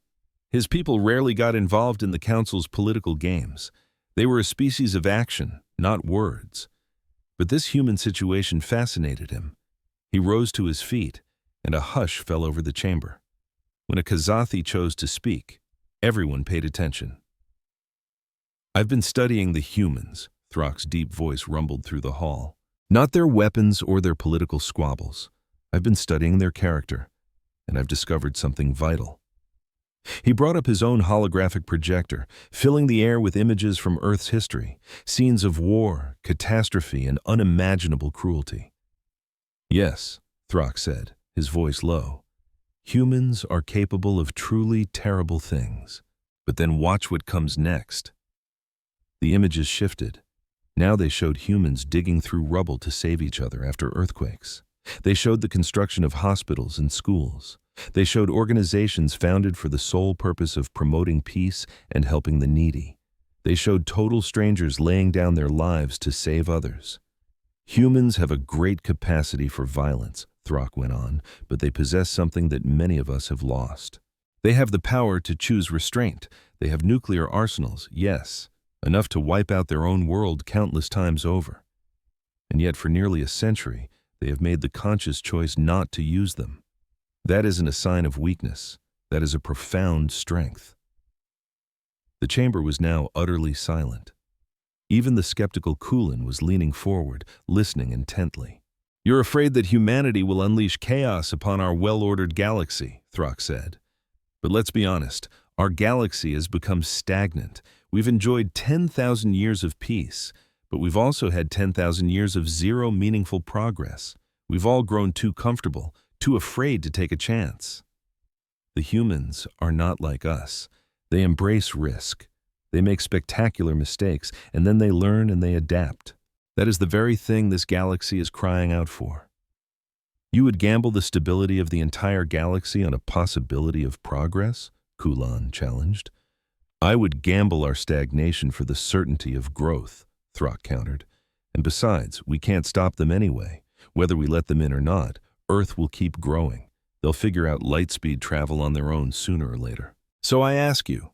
His people rarely got involved in the Council's political games. They were a species of action, not words. But this human situation fascinated him. He rose to his feet, and a hush fell over the chamber. When a Kesothi chose to speak, everyone paid attention. "I've been studying the humans," Throck's deep voice rumbled through the hall. "Not their weapons or their political squabbles. I've been studying their character, and I've discovered something vital." He brought up his own holographic projector, filling the air with images from Earth's history, scenes of war, catastrophe, and unimaginable cruelty. "Yes," Throck said, his voice low. "Humans are capable of truly terrible things. But then watch what comes next." The images shifted. Now they showed humans digging through rubble to save each other after earthquakes. They showed the construction of hospitals and schools. They showed organizations founded for the sole purpose of promoting peace and helping the needy. They showed total strangers laying down their lives to save others. "Humans have a great capacity for violence," Throck went on, "but they possess something that many of us have lost. They have the power to choose restraint. They have nuclear arsenals, yes, enough to wipe out their own world countless times over. And yet for nearly a century, they have made the conscious choice not to use them. That isn't a sign of weakness. That is a profound strength." The chamber was now utterly silent. Even the skeptical Kulin was leaning forward, listening intently. "You're afraid that humanity will unleash chaos upon our well-ordered galaxy," Throck said. "But let's be honest, our galaxy has become stagnant. We've enjoyed 10,000 years of peace, but we've also had 10,000 years of zero meaningful progress. We've all grown too comfortable, too afraid to take a chance. The humans are not like us. They embrace risk. They make spectacular mistakes, and then they learn and they adapt. That is the very thing this galaxy is crying out for. You would gamble the stability of the entire galaxy on a possibility of progress? Kulan challenged. I would gamble our stagnation for the certainty of growth, Throck countered. And besides, we can't stop them anyway. Whether we let them in or not, Earth will keep growing. They'll figure out light-speed travel on their own sooner or later. So I ask you,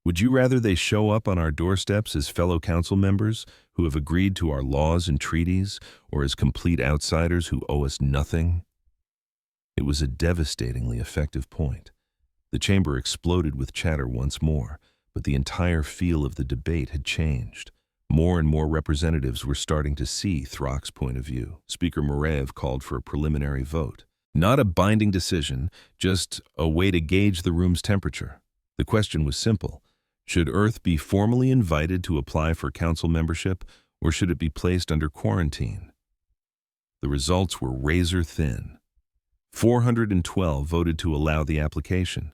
would you rather they show up on our doorsteps as fellow council members who have agreed to our laws and treaties, or as complete outsiders who owe us nothing? It was a devastatingly effective point. The chamber exploded with chatter once more, but the entire feel of the debate had changed. More and more representatives were starting to see Throck's point of view. Speaker Morev called for a preliminary vote. Not a binding decision, just a way to gauge the room's temperature. The question was simple. Should Earth be formally invited to apply for council membership, or should it be placed under quarantine? The results were razor thin. 412 voted to allow the application.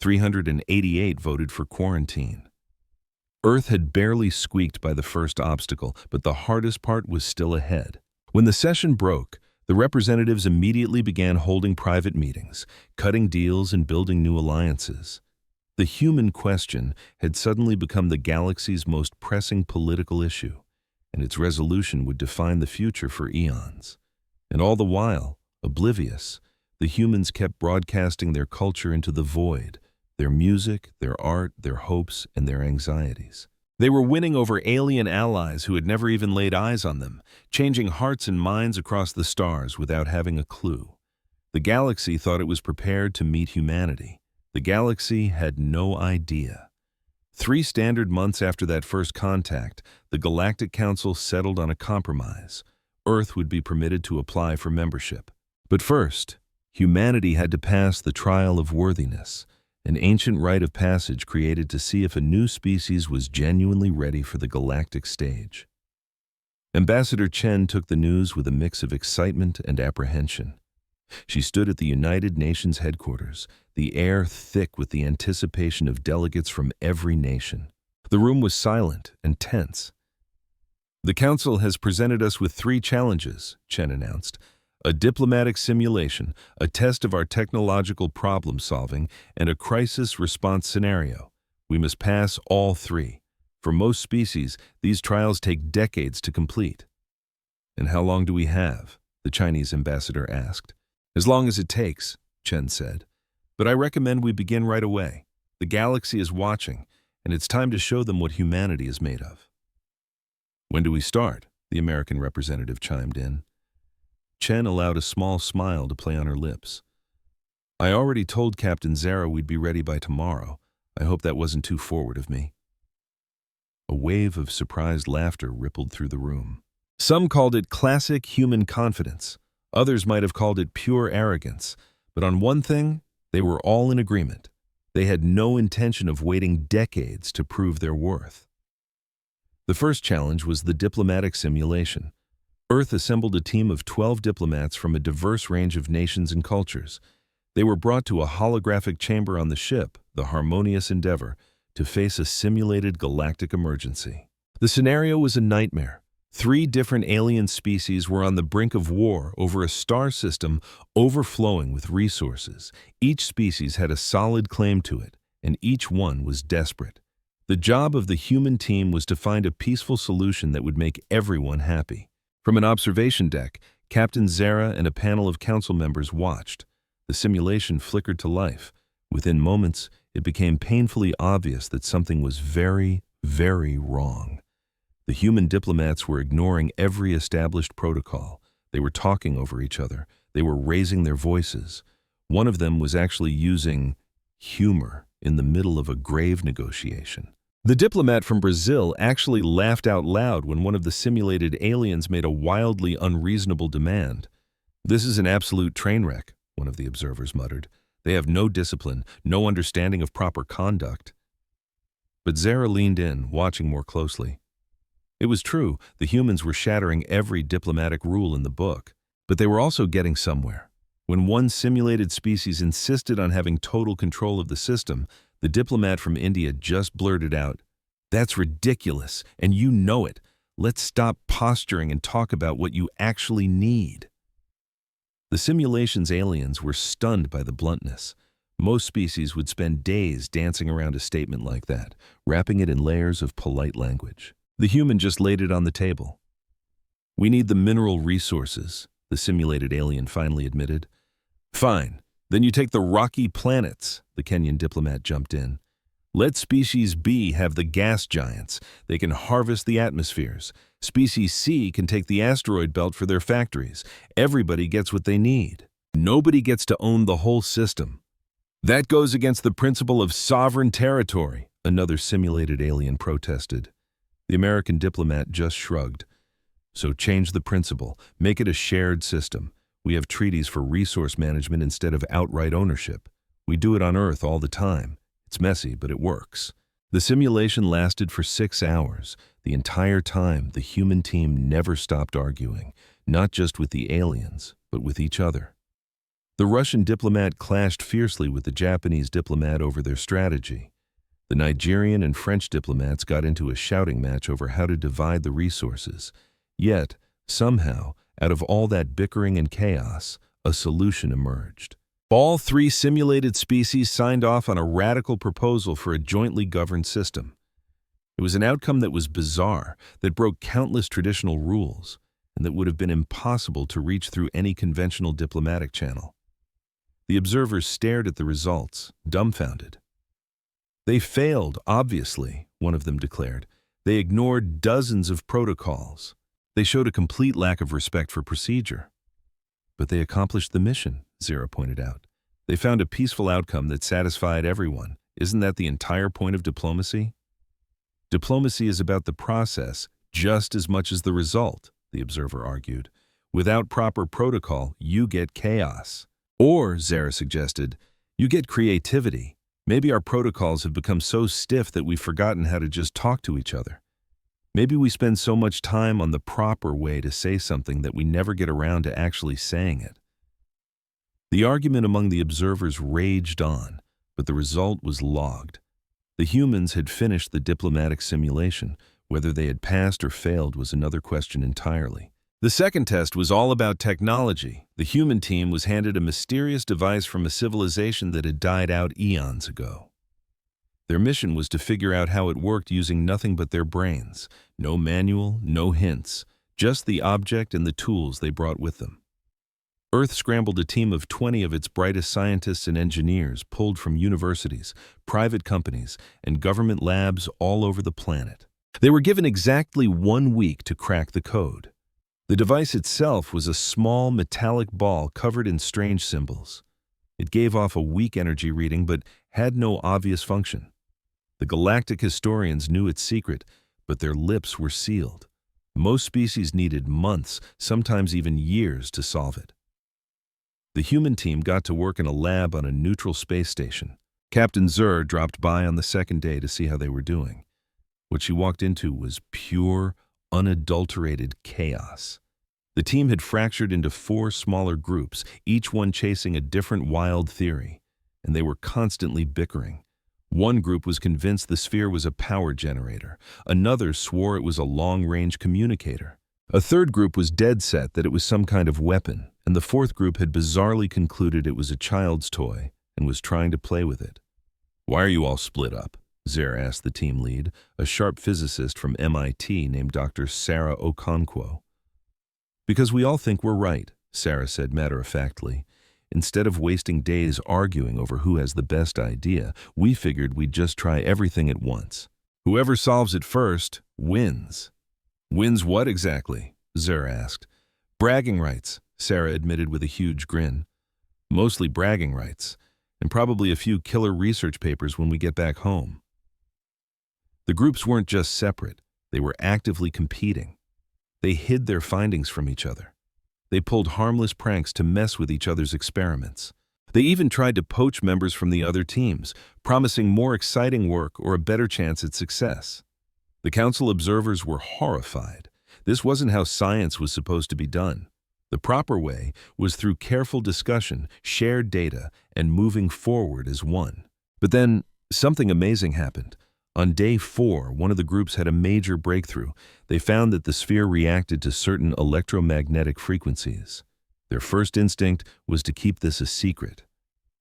388 voted for quarantine. Earth had barely squeaked by the first obstacle, but the hardest part was still ahead. When the session broke, the representatives immediately began holding private meetings, cutting deals and building new alliances. The human question had suddenly become the galaxy's most pressing political issue, and its resolution would define the future for eons. And all the while, oblivious, the humans kept broadcasting their culture into the void, their music, their art, their hopes, and their anxieties. They were winning over alien allies who had never even laid eyes on them, changing hearts and minds across the stars without having a clue. The galaxy thought it was prepared to meet humanity. The galaxy had no idea. 3 standard months after that first contact, the Galactic Council settled on a compromise. Earth would be permitted to apply for membership. But first, humanity had to pass the trial of worthiness, an ancient rite of passage created to see if a new species was genuinely ready for the galactic stage. Ambassador Chen took the news with a mix of excitement and apprehension. She stood at the United Nations headquarters, the air thick with the anticipation of delegates from every nation. The room was silent and tense. The Council has presented us with 3 challenges, Chen announced. A diplomatic simulation, a test of our technological problem-solving, and a crisis response scenario. We must pass all 3. For most species, these trials take decades to complete. And how long do we have? The Chinese ambassador asked. As long as it takes, Chen said. But I recommend we begin right away. The galaxy is watching, and it's time to show them what humanity is made of. When do we start? The American representative chimed in. Chen allowed a small smile to play on her lips. I already told Captain Zara we'd be ready by tomorrow. I hope that wasn't too forward of me. A wave of surprised laughter rippled through the room. Some called it classic human confidence. Others might have called it pure arrogance. But on one thing, they were all in agreement. They had no intention of waiting decades to prove their worth. The first challenge was the diplomatic simulation. Earth assembled a team of 12 diplomats from a diverse range of nations and cultures. They were brought to a holographic chamber on the ship, the Harmonious Endeavor, to face a simulated galactic emergency. The scenario was a nightmare. 3 different alien species were on the brink of war over a star system overflowing with resources. Each species had a solid claim to it, and each one was desperate. The job of the human team was to find a peaceful solution that would make everyone happy. From an observation deck, Captain Zara and a panel of council members watched. The simulation flickered to life. Within moments, it became painfully obvious that something was very, very wrong. The human diplomats were ignoring every established protocol. They were talking over each other. They were raising their voices. One of them was actually using humor in the middle of a grave negotiation. The diplomat from Brazil actually laughed out loud when one of the simulated aliens made a wildly unreasonable demand. "This is an absolute train wreck," one of the observers muttered. "They have no discipline, no understanding of proper conduct." But Zara leaned in, watching more closely. It was true, the humans were shattering every diplomatic rule in the book, but they were also getting somewhere. When one simulated species insisted on having total control of the system, the diplomat from India just blurted out, That's ridiculous, and you know it. Let's stop posturing and talk about what you actually need. The simulation's aliens were stunned by the bluntness. Most species would spend days dancing around a statement like that, wrapping it in layers of polite language. The human just laid it on the table. "We need the mineral resources," the simulated alien finally admitted. "Fine, then you take the rocky planets," the Kenyan diplomat jumped in. "Let Species B have the gas giants. They can harvest the atmospheres. Species C can take the asteroid belt for their factories. Everybody gets what they need. Nobody gets to own the whole system. That goes against the principle of sovereign territory," another simulated alien protested. The American diplomat just shrugged. "So change the principle. Make it a shared system. We have treaties for resource management instead of outright ownership. We do it on Earth all the time. It's messy, but it works." The simulation lasted for 6 hours. The entire time, the human team never stopped arguing, not just with the aliens, but with each other. The Russian diplomat clashed fiercely with the Japanese diplomat over their strategy. The Nigerian and French diplomats got into a shouting match over how to divide the resources. Yet, somehow, out of all that bickering and chaos, a solution emerged. All 3 simulated species signed off on a radical proposal for a jointly governed system. It was an outcome that was bizarre, that broke countless traditional rules, and that would have been impossible to reach through any conventional diplomatic channel. The observers stared at the results, dumbfounded. "They failed, obviously," one of them declared. "They ignored dozens of protocols. They showed a complete lack of respect for procedure." "But they accomplished the mission," Zera pointed out. "They found a peaceful outcome that satisfied everyone. Isn't that the entire point of diplomacy?" "Diplomacy is about the process just as much as the result," the observer argued. "Without proper protocol, you get chaos. Or," Zera suggested, "you get creativity. Maybe our protocols have become so stiff that we've forgotten how to just talk to each other. Maybe we spend so much time on the proper way to say something that we never get around to actually saying it." The argument among the observers raged on, but the result was logged. The humans had finished the diplomatic simulation. Whether they had passed or failed was another question entirely. The second test was all about technology. The human team was handed a mysterious device from a civilization that had died out eons ago. Their mission was to figure out how it worked using nothing but their brains. No manual, no hints, just the object and the tools they brought with them. Earth scrambled a team of 20 of its brightest scientists and engineers pulled from universities, private companies, and government labs all over the planet. They were given exactly 1 week to crack the code. The device itself was a small metallic ball covered in strange symbols. It gave off a weak energy reading but had no obvious function. The Galactic historians knew its secret, but their lips were sealed. Most species needed months, sometimes even years, to solve it. The human team got to work in a lab on a neutral space station. Captain Zur dropped by on the second day to see how they were doing. What she walked into was pure, unadulterated chaos. The team had fractured into 4 smaller groups, each one chasing a different wild theory, and they were constantly bickering. One group was convinced the sphere was a power generator. Another swore it was a long-range communicator. A third group was dead set that it was some kind of weapon, and the fourth group had bizarrely concluded it was a child's toy and was trying to play with it. "Why are you all split up?" Zera asked the team lead, a sharp physicist from MIT named Dr. Sarah Okonkwo. "Because we all think we're right," Sarah said matter-of-factly. "Instead of wasting days arguing over who has the best idea, we figured we'd just try everything at once. Whoever solves it first wins." "Wins what exactly?" Zera asked. "Bragging rights," Sarah admitted with a huge grin. "Mostly bragging rights, and probably a few killer research papers when we get back home." The groups weren't just separate, they were actively competing. They hid their findings from each other. They pulled harmless pranks to mess with each other's experiments. They even tried to poach members from the other teams, promising more exciting work or a better chance at success. The council observers were horrified. This wasn't how science was supposed to be done. The proper way was through careful discussion, shared data, and moving forward as one. But then, something amazing happened. On day 4, one of the groups had a major breakthrough. They found that the sphere reacted to certain electromagnetic frequencies. Their first instinct was to keep this a secret.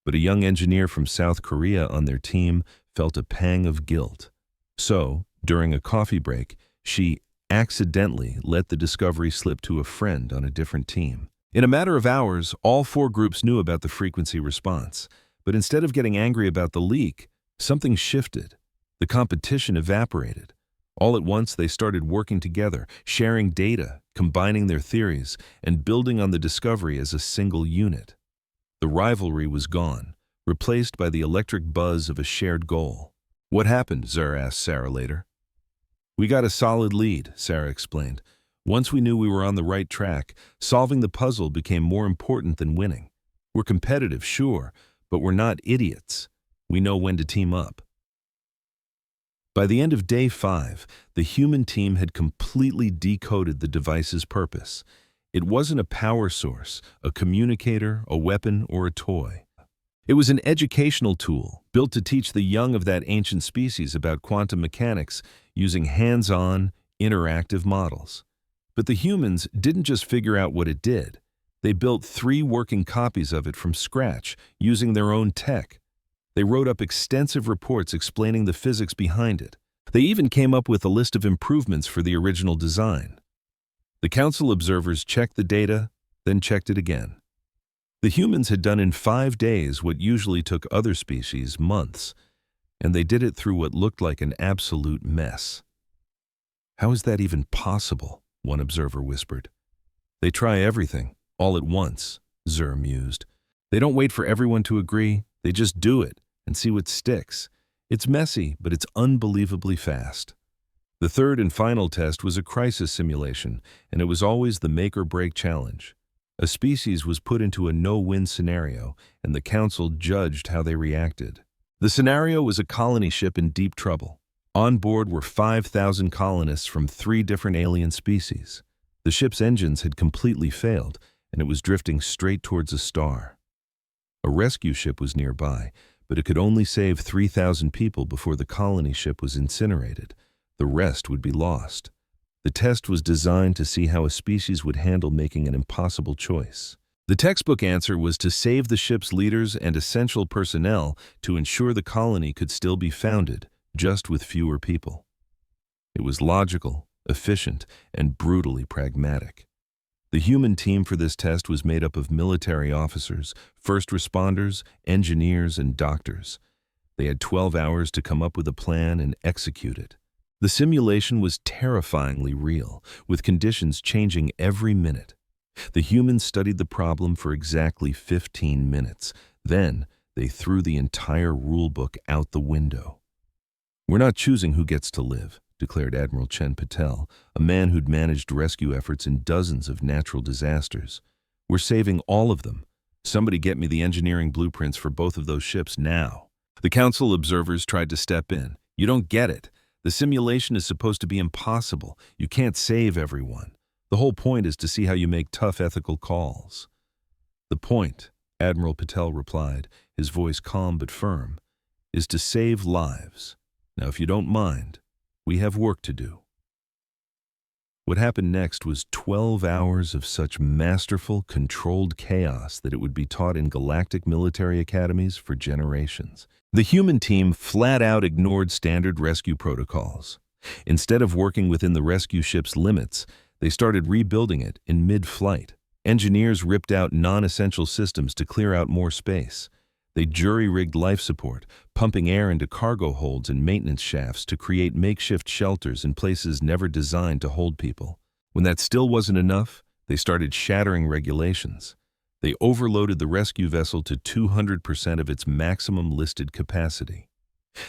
But a young engineer from South Korea on their team felt a pang of guilt. So, during a coffee break, she accidentally let the discovery slip to a friend on a different team. In a matter of hours, all 4 groups knew about the frequency response. But instead of getting angry about the leak, something shifted. The competition evaporated. All at once, they started working together, sharing data, combining their theories, and building on the discovery as a single unit. The rivalry was gone, replaced by the electric buzz of a shared goal. "What happened?" Zur asked Sarah later. "We got a solid lead," Sarah explained. "Once we knew we were on the right track, solving the puzzle became more important than winning. We're competitive, sure, but we're not idiots. We know when to team up." By the end of day 5, the human team had completely decoded the device's purpose. It wasn't a power source, a communicator, a weapon, or a toy. It was an educational tool built to teach the young of that ancient species about quantum mechanics using hands-on, interactive models. But the humans didn't just figure out what it did. They built 3 working copies of it from scratch, using their own tech. They wrote up extensive reports explaining the physics behind it. They even came up with a list of improvements for the original design. The council observers checked the data, then checked it again. The humans had done in 5 days what usually took other species months, and they did it through what looked like an absolute mess. "How is that even possible?" one observer whispered. "They try everything, all at once," Zur mused. "They don't wait for everyone to agree, they just do it and see what sticks. It's messy, but it's unbelievably fast." The third and final test was a crisis simulation, and it was always the make-or-break challenge. A species was put into a no-win scenario, and the council judged how they reacted. The scenario was a colony ship in deep trouble. On board were 5,000 colonists from 3 different alien species. The ship's engines had completely failed, and it was drifting straight towards a star. A rescue ship was nearby, but it could only save 3,000 people before the colony ship was incinerated. The rest would be lost. The test was designed to see how a species would handle making an impossible choice. The textbook answer was to save the ship's leaders and essential personnel to ensure the colony could still be founded, just with fewer people. It was logical, efficient, and brutally pragmatic. The human team for this test was made up of military officers, first responders, engineers, and doctors. They had 12 hours to come up with a plan and execute it. The simulation was terrifyingly real, with conditions changing every minute. The humans studied the problem for exactly 15 minutes. Then, they threw the entire rulebook out the window. "We're not choosing who gets to live," declared Admiral Chen Patel, a man who'd managed rescue efforts in dozens of natural disasters. "We're saving all of them. Somebody get me the engineering blueprints for both of those ships now." The council observers tried to step in. "You don't get it. The simulation is supposed to be impossible. You can't save everyone. The whole point is to see how you make tough ethical calls." "The point," Admiral Patel replied, his voice calm but firm, "is to save lives. Now, if you don't mind, we have work to do." What happened next was 12 hours of such masterful, controlled chaos that it would be taught in galactic military academies for generations. The human team flat out ignored standard rescue protocols. Instead of working within the rescue ship's limits, they started rebuilding it in mid-flight. Engineers ripped out non-essential systems to clear out more space. They jury-rigged life support, pumping air into cargo holds and maintenance shafts to create makeshift shelters in places never designed to hold people. When that still wasn't enough, they started shattering regulations. They overloaded the rescue vessel to 200% of its maximum listed capacity.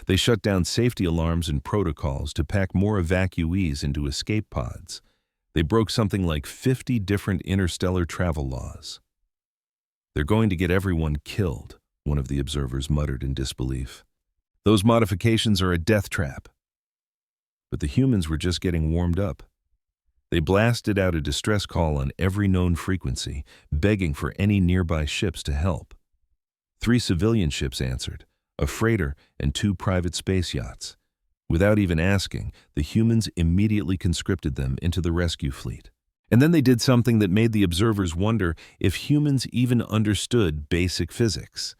They shut down safety alarms and protocols to pack more evacuees into escape pods. They broke something like 50 different interstellar travel laws. "They're going to get everyone killed," one of the observers muttered in disbelief. "Those modifications are a death trap." But the humans were just getting warmed up. They blasted out a distress call on every known frequency, begging for any nearby ships to help. 3 civilian ships answered, a freighter and 2 private space yachts. Without even asking, the humans immediately conscripted them into the rescue fleet. And then they did something that made the observers wonder if humans even understood basic physics.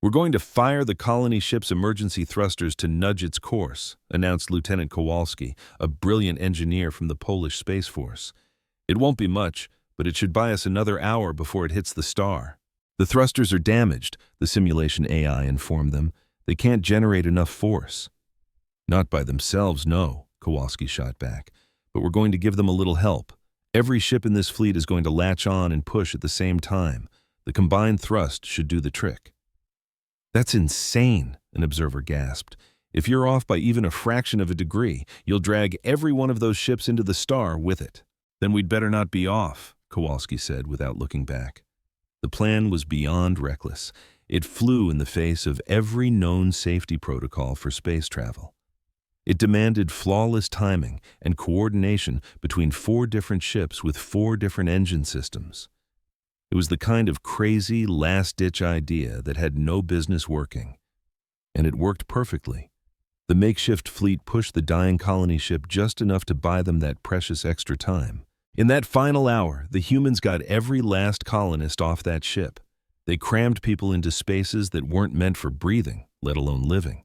"We're going to fire the colony ship's emergency thrusters to nudge its course," announced Lieutenant Kowalski, a brilliant engineer from the Polish Space Force. "It won't be much, but it should buy us another hour before it hits the star." "The thrusters are damaged," the simulation AI informed them. "They can't generate enough force." "Not by themselves, no," Kowalski shot back. "But we're going to give them a little help. Every ship in this fleet is going to latch on and push at the same time. The combined thrust should do the trick." "That's insane," an observer gasped. "If you're off by even a fraction of a degree, you'll drag every one of those ships into the star with it." "Then we'd better not be off," Kowalski said without looking back. The plan was beyond reckless. It flew in the face of every known safety protocol for space travel. It demanded flawless timing and coordination between 4 different ships with 4 different engine systems. It was the kind of crazy, last-ditch idea that had no business working. And it worked perfectly. The makeshift fleet pushed the dying colony ship just enough to buy them that precious extra time. In that final hour, the humans got every last colonist off that ship. They crammed people into spaces that weren't meant for breathing, let alone living.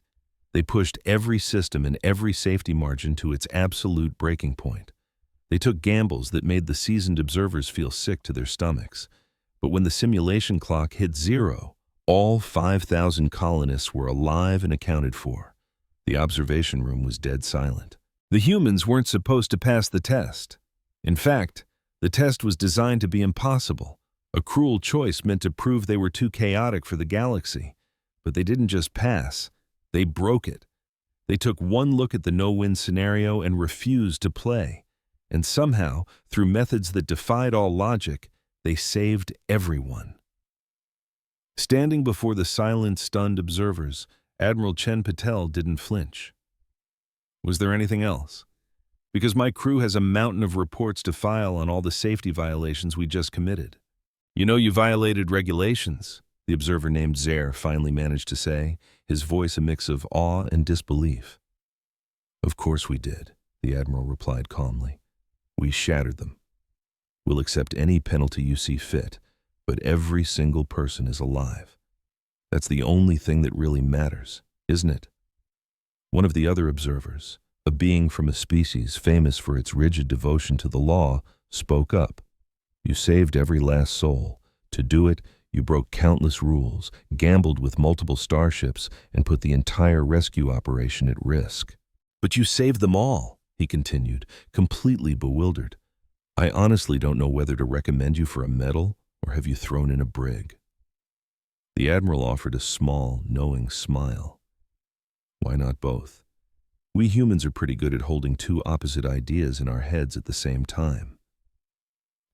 They pushed every system and every safety margin to its absolute breaking point. They took gambles that made the seasoned observers feel sick to their stomachs. But when the simulation clock hit 0, all 5,000 colonists were alive and accounted for. The observation room was dead silent. The humans weren't supposed to pass the test. In fact, the test was designed to be impossible, a cruel choice meant to prove they were too chaotic for the galaxy. But they didn't just pass, they broke it. They took one look at the no-win scenario and refused to play. And somehow, through methods that defied all logic, they saved everyone. Standing before the silent, stunned observers, Admiral Chen Patel didn't flinch. "Was there anything else? Because my crew has a mountain of reports to file on all the safety violations we just committed." "You know you violated regulations," the observer named Zer finally managed to say, his voice a mix of awe and disbelief. "Of course we did," the Admiral replied calmly. "We shattered them. We'll accept any penalty you see fit, but every single person is alive. That's the only thing that really matters, isn't it?" One of the other observers, a being from a species famous for its rigid devotion to the law, spoke up. "You saved every last soul. To do it, you broke countless rules, gambled with multiple starships, and put the entire rescue operation at risk." "But you saved them all," he continued, completely bewildered. "I honestly don't know whether to recommend you for a medal or have you thrown in a brig." The Admiral offered a small, knowing smile. "Why not both? We humans are pretty good at holding 2 opposite ideas in our heads at the same time."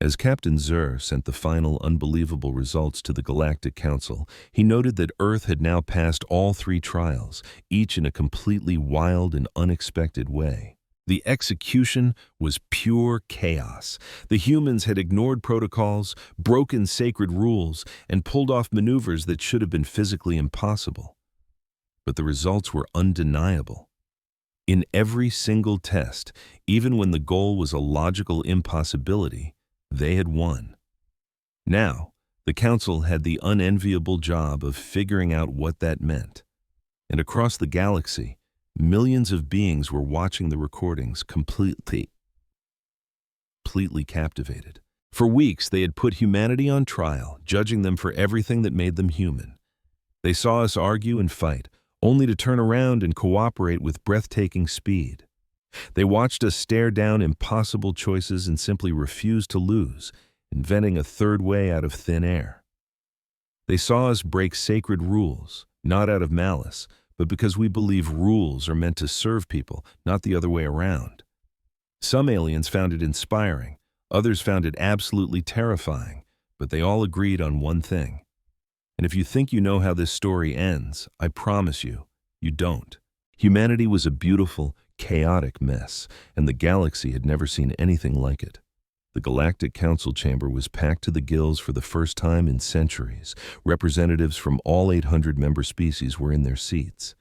As Captain Zer sent the final unbelievable results to the Galactic Council, he noted that Earth had now passed all 3 trials, each in a completely wild and unexpected way. The execution was pure chaos. The humans had ignored protocols, broken sacred rules, and pulled off maneuvers that should have been physically impossible. But the results were undeniable. In every single test, even when the goal was a logical impossibility, they had won. Now, the Council had the unenviable job of figuring out what that meant. And across the galaxy, millions of beings were watching the recordings completely captivated. For weeks, they had put humanity on trial, judging them for everything that made them human. They saw us argue and fight, only to turn around and cooperate with breathtaking speed. They watched us stare down impossible choices and simply refuse to lose, inventing a third way out of thin air. They saw us break sacred rules, not out of malice, but because we believe rules are meant to serve people, not the other way around. Some aliens found it inspiring, others found it absolutely terrifying, but they all agreed on one thing. And if you think you know how this story ends, I promise you, you don't. Humanity was a beautiful, chaotic mess, and the galaxy had never seen anything like it. The Galactic Council chamber was packed to the gills for the first time in centuries. Representatives from all 800 member species were in their seats.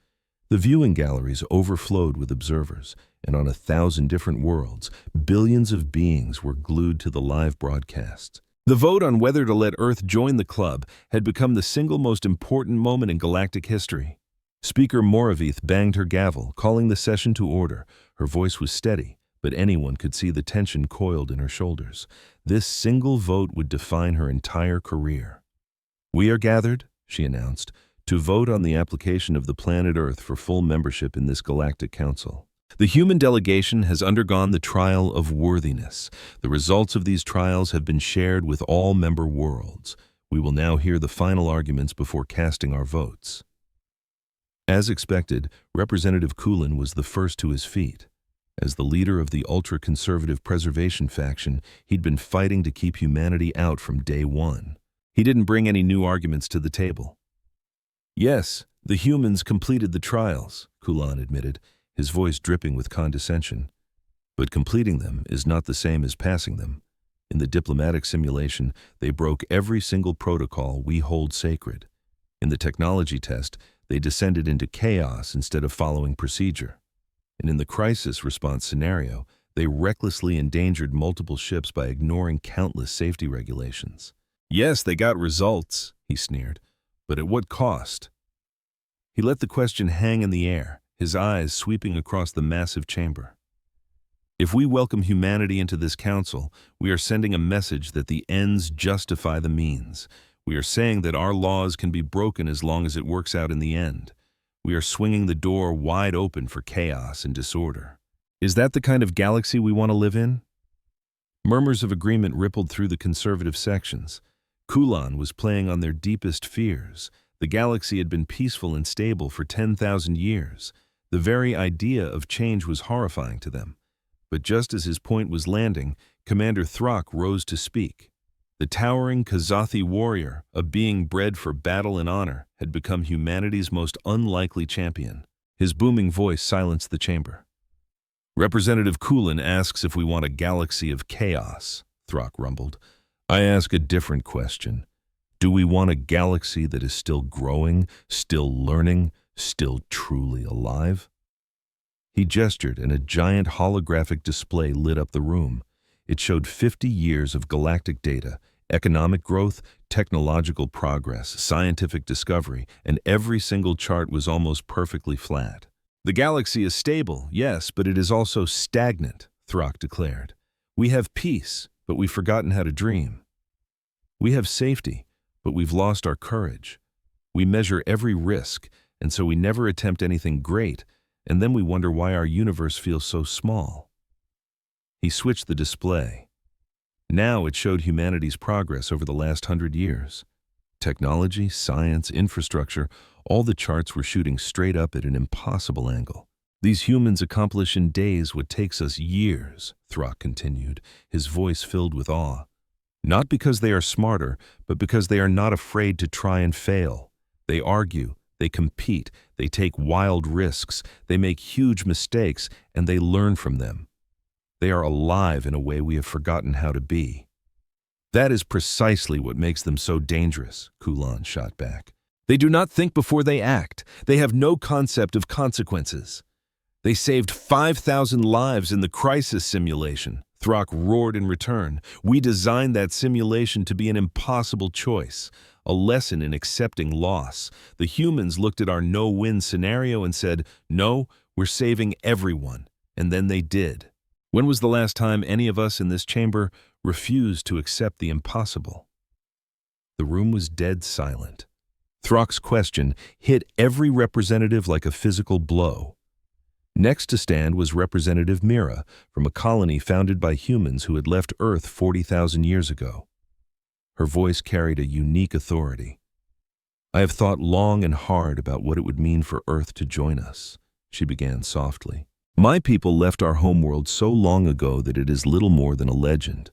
The viewing galleries overflowed with observers, and on 1,000 different worlds, billions of beings were glued to the live broadcasts. The vote on whether to let Earth join the club had become the single most important moment in galactic history. Speaker Moravith banged her gavel, calling the session to order. Her voice was steady, but anyone could see the tension coiled in her shoulders. This single vote would define her entire career. "We are gathered," she announced, "to vote on the application of the planet Earth for full membership in this galactic council. The human delegation has undergone the trial of worthiness. The results of these trials have been shared with all member worlds. We will now hear the final arguments before casting our votes." As expected, Representative Kulin was the first to his feet. As the leader of the ultra-conservative preservation faction, he'd been fighting to keep humanity out from day one. He didn't bring any new arguments to the table. "Yes, the humans completed the trials," Kulin admitted, his voice dripping with condescension. "But completing them is not the same as passing them. In the diplomatic simulation, they broke every single protocol we hold sacred. In the technology test, they descended into chaos instead of following procedure. And in the crisis response scenario, they recklessly endangered multiple ships by ignoring countless safety regulations. Yes, they got results," he sneered, "but at what cost?" He let the question hang in the air, his eyes sweeping across the massive chamber. "If we welcome humanity into this council, we are sending a message that the ends justify the means. We are saying that our laws can be broken as long as it works out in the end. We are swinging the door wide open for chaos and disorder. Is that the kind of galaxy we want to live in?" Murmurs of agreement rippled through the conservative sections. Kulin was playing on their deepest fears. The galaxy had been peaceful and stable for 10,000 years. The very idea of change was horrifying to them. But just as his point was landing, Commander Throck rose to speak. The towering Kazathi warrior, a being bred for battle and honor, had become humanity's most unlikely champion. His booming voice silenced the chamber. "Representative Kulin asks if we want a galaxy of chaos," Throck rumbled. "I ask a different question. Do we want a galaxy that is still growing, still learning, still truly alive?" He gestured, and a giant holographic display lit up the room. It showed 50 years of galactic data, economic growth, technological progress, scientific discovery, and every single chart was almost perfectly flat. "The galaxy is stable, yes, but it is also stagnant," Throck declared. "We have peace, but we've forgotten how to dream. We have safety, but we've lost our courage. We measure every risk, and so we never attempt anything great, and then we wonder why our universe feels so small." He switched the display. Now it showed humanity's progress over the last 100 years. Technology, science, infrastructure, all the charts were shooting straight up at an impossible angle. "These humans accomplish in days what takes us years," Throck continued, his voice filled with awe. "Not because they are smarter, but because they are not afraid to try and fail. They argue, they compete, they take wild risks, they make huge mistakes, and they learn from them. They are alive in a way we have forgotten how to be." "That is precisely what makes them so dangerous," Kulin shot back. "They do not think before they act. They have no concept of consequences." "They saved 5,000 lives in the crisis simulation," Throck roared in return. "We designed that simulation to be an impossible choice, a lesson in accepting loss. The humans looked at our no-win scenario and said, 'No, we're saving everyone,' and then they did. When was the last time any of us in this chamber refused to accept the impossible?" The room was dead silent. Throck's question hit every representative like a physical blow. Next to stand was Representative Mira, from a colony founded by humans who had left Earth 40,000 years ago. Her voice carried a unique authority. "I have thought long and hard about what it would mean for Earth to join us," she began softly. "My people left our homeworld so long ago that it is little more than a legend.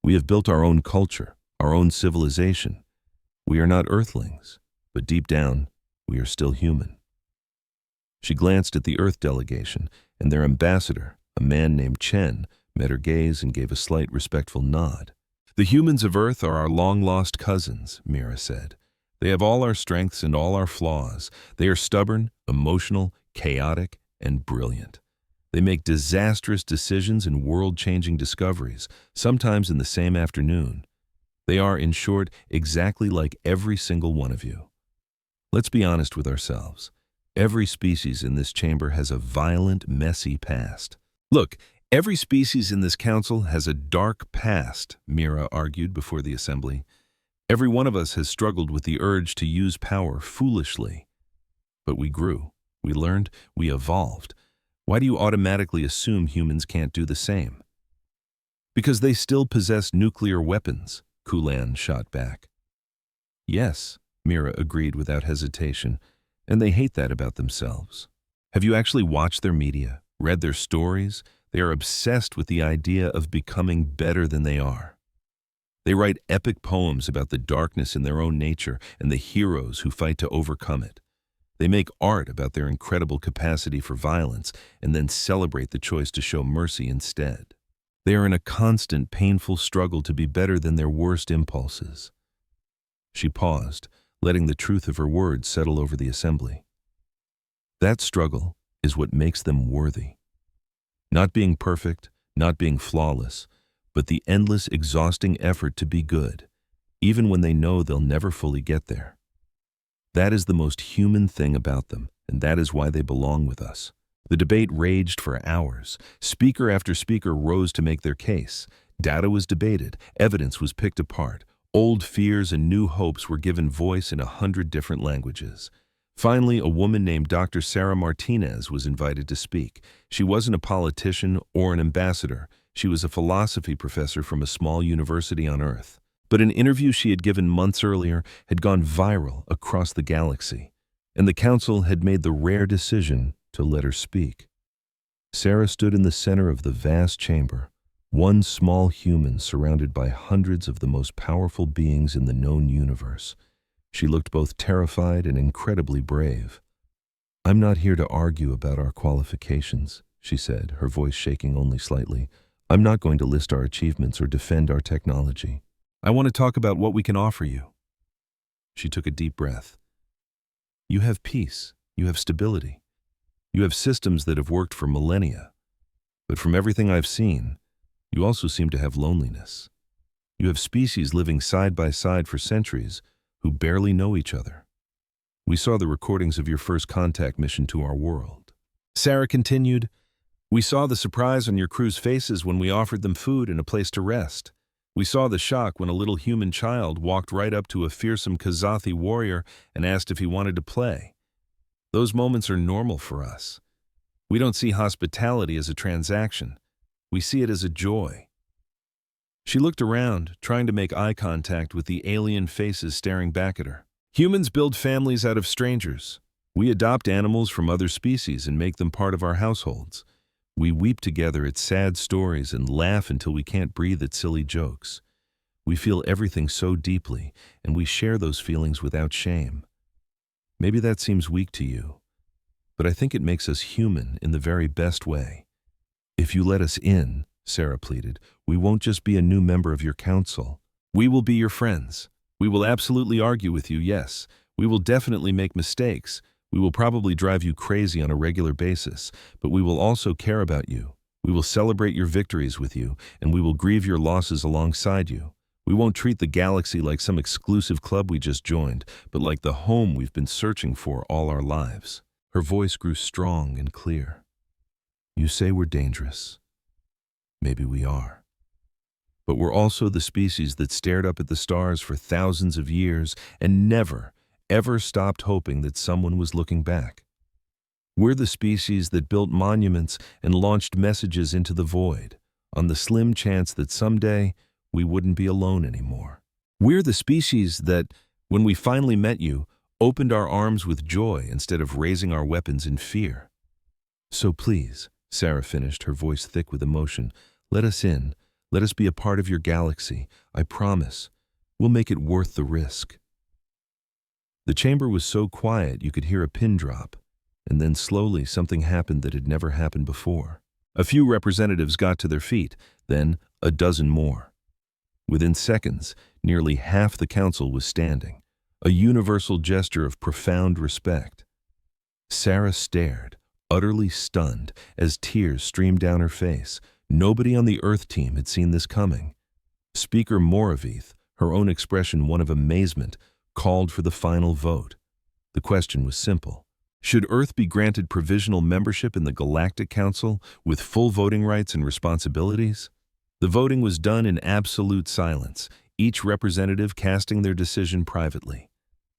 We have built our own culture, our own civilization. We are not Earthlings, but deep down, we are still human." She glanced at the Earth delegation, and their ambassador, a man named Chen, met her gaze and gave a slight respectful nod. "The humans of Earth are our long-lost cousins," Mira said. "They have all our strengths and all our flaws. They are stubborn, emotional, chaotic, and brilliant. They make disastrous decisions and world-changing discoveries, sometimes in the same afternoon. They are, in short, exactly like every single one of you. Let's be honest with ourselves. Every species in this chamber has a violent, messy past. Look, every species in this council has a dark past, Mira argued before the assembly. Every one of us has struggled with the urge to use power foolishly. But we grew, we learned, we evolved. Why do you automatically assume humans can't do the same? Because they still possess nuclear weapons, Kulan shot back. Yes, Mira agreed without hesitation, and they hate that about themselves. Have you actually watched their media, read their stories? They are obsessed with the idea of becoming better than they are. They write epic poems about the darkness in their own nature and the heroes who fight to overcome it. They make art about their incredible capacity for violence and then celebrate the choice to show mercy instead. They are in a constant, painful struggle to be better than their worst impulses. She paused, letting the truth of her words settle over the assembly. That struggle is what makes them worthy. Not being perfect, not being flawless, but the endless, exhausting effort to be good, even when they know they'll never fully get there. That is the most human thing about them, and that is why they belong with us. The debate raged for hours. Speaker after speaker rose to make their case. Data was debated, evidence was picked apart. Old fears and new hopes were given voice in 100 different languages. Finally, a woman named Dr. Sarah Martinez was invited to speak. She wasn't a politician or an ambassador. She was a philosophy professor from a small university on Earth. But an interview she had given months earlier had gone viral across the galaxy, and the council had made the rare decision to let her speak. Sarah stood in the center of the vast chamber, one small human surrounded by hundreds of the most powerful beings in the known universe. She looked both terrified and incredibly brave. "I'm not here to argue about our qualifications," she said, her voice shaking only slightly. "I'm not going to list our achievements or defend our technology. I want to talk about what we can offer you." She took a deep breath. "You have peace. You have stability. You have systems that have worked for millennia. But from everything I've seen, you also seem to have loneliness. You have species living side by side for centuries who barely know each other. We saw the recordings of your first contact mission to our world." Sarah continued, "We saw the surprise on your crew's faces when we offered them food and a place to rest. We saw the shock when a little human child walked right up to a fearsome Kazathi warrior and asked if he wanted to play. Those moments are normal for us. We don't see hospitality as a transaction. We see it as a joy." She looked around, trying to make eye contact with the alien faces staring back at her. "Humans build families out of strangers. We adopt animals from other species and make them part of our households. We weep together at sad stories and laugh until we can't breathe at silly jokes. We feel everything so deeply, and we share those feelings without shame. Maybe that seems weak to you, but I think it makes us human in the very best way. If you let us in," Sarah pleaded, "we won't just be a new member of your council. We will be your friends. We will absolutely argue with you, yes. We will definitely make mistakes. We will probably drive you crazy on a regular basis, but we will also care about you. We will celebrate your victories with you, and we will grieve your losses alongside you. We won't treat the galaxy like some exclusive club we just joined, but like the home we've been searching for all our lives." Her voice grew strong and clear. "You say we're dangerous. Maybe we are. But we're also the species that stared up at the stars for thousands of years and never, ever stopped hoping that someone was looking back. We're the species that built monuments and launched messages into the void, on the slim chance that someday we wouldn't be alone anymore. We're the species that, when we finally met you, opened our arms with joy instead of raising our weapons in fear. So please," Sarah finished, her voice thick with emotion, "let us in. Let us be a part of your galaxy. I promise. We'll make it worth the risk." The chamber was so quiet you could hear a pin drop, and then slowly something happened that had never happened before. A few representatives got to their feet, then a dozen more. Within seconds, nearly half the council was standing, a universal gesture of profound respect. Sarah stared, utterly stunned as tears streamed down her face. Nobody on the Earth team had seen this coming. Speaker Moravith, her own expression one of amazement, called for the final vote. The question was simple. Should Earth be granted provisional membership in the Galactic Council with full voting rights and responsibilities? The voting was done in absolute silence, each representative casting their decision privately.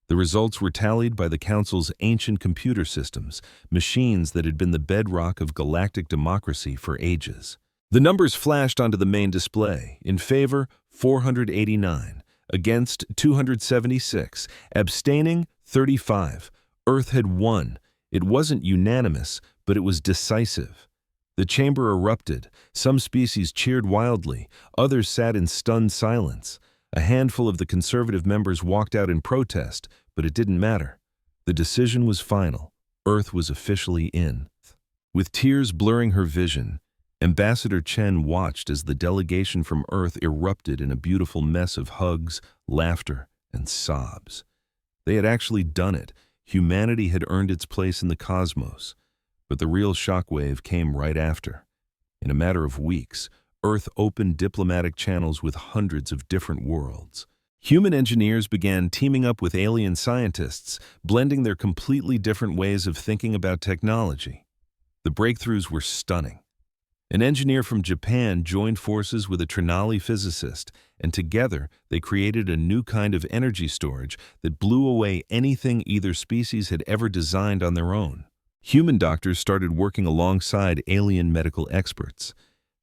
The results were tallied by the Council's ancient computer systems, machines that had been the bedrock of galactic democracy for ages. The numbers flashed onto the main display. In favor, 489. Against, 276. Abstaining, 35. Earth had won. It wasn't unanimous, but it was decisive. The chamber erupted. Some species cheered wildly. Others sat in stunned silence. A handful of the conservative members walked out in protest, but it didn't matter. The decision was final. Earth was officially in. With tears blurring her vision, Ambassador Chen watched as the delegation from Earth erupted in a beautiful mess of hugs, laughter, and sobs. They had actually done it. Humanity had earned its place in the cosmos. But the real shockwave came right after. In a matter of weeks, Earth opened diplomatic channels with hundreds of different worlds. Human engineers began teaming up with alien scientists, blending their completely different ways of thinking about technology. The breakthroughs were stunning. An engineer from Japan joined forces with a Trinali physicist, and together they created a new kind of energy storage that blew away anything either species had ever designed on their own. Human doctors started working alongside alien medical experts.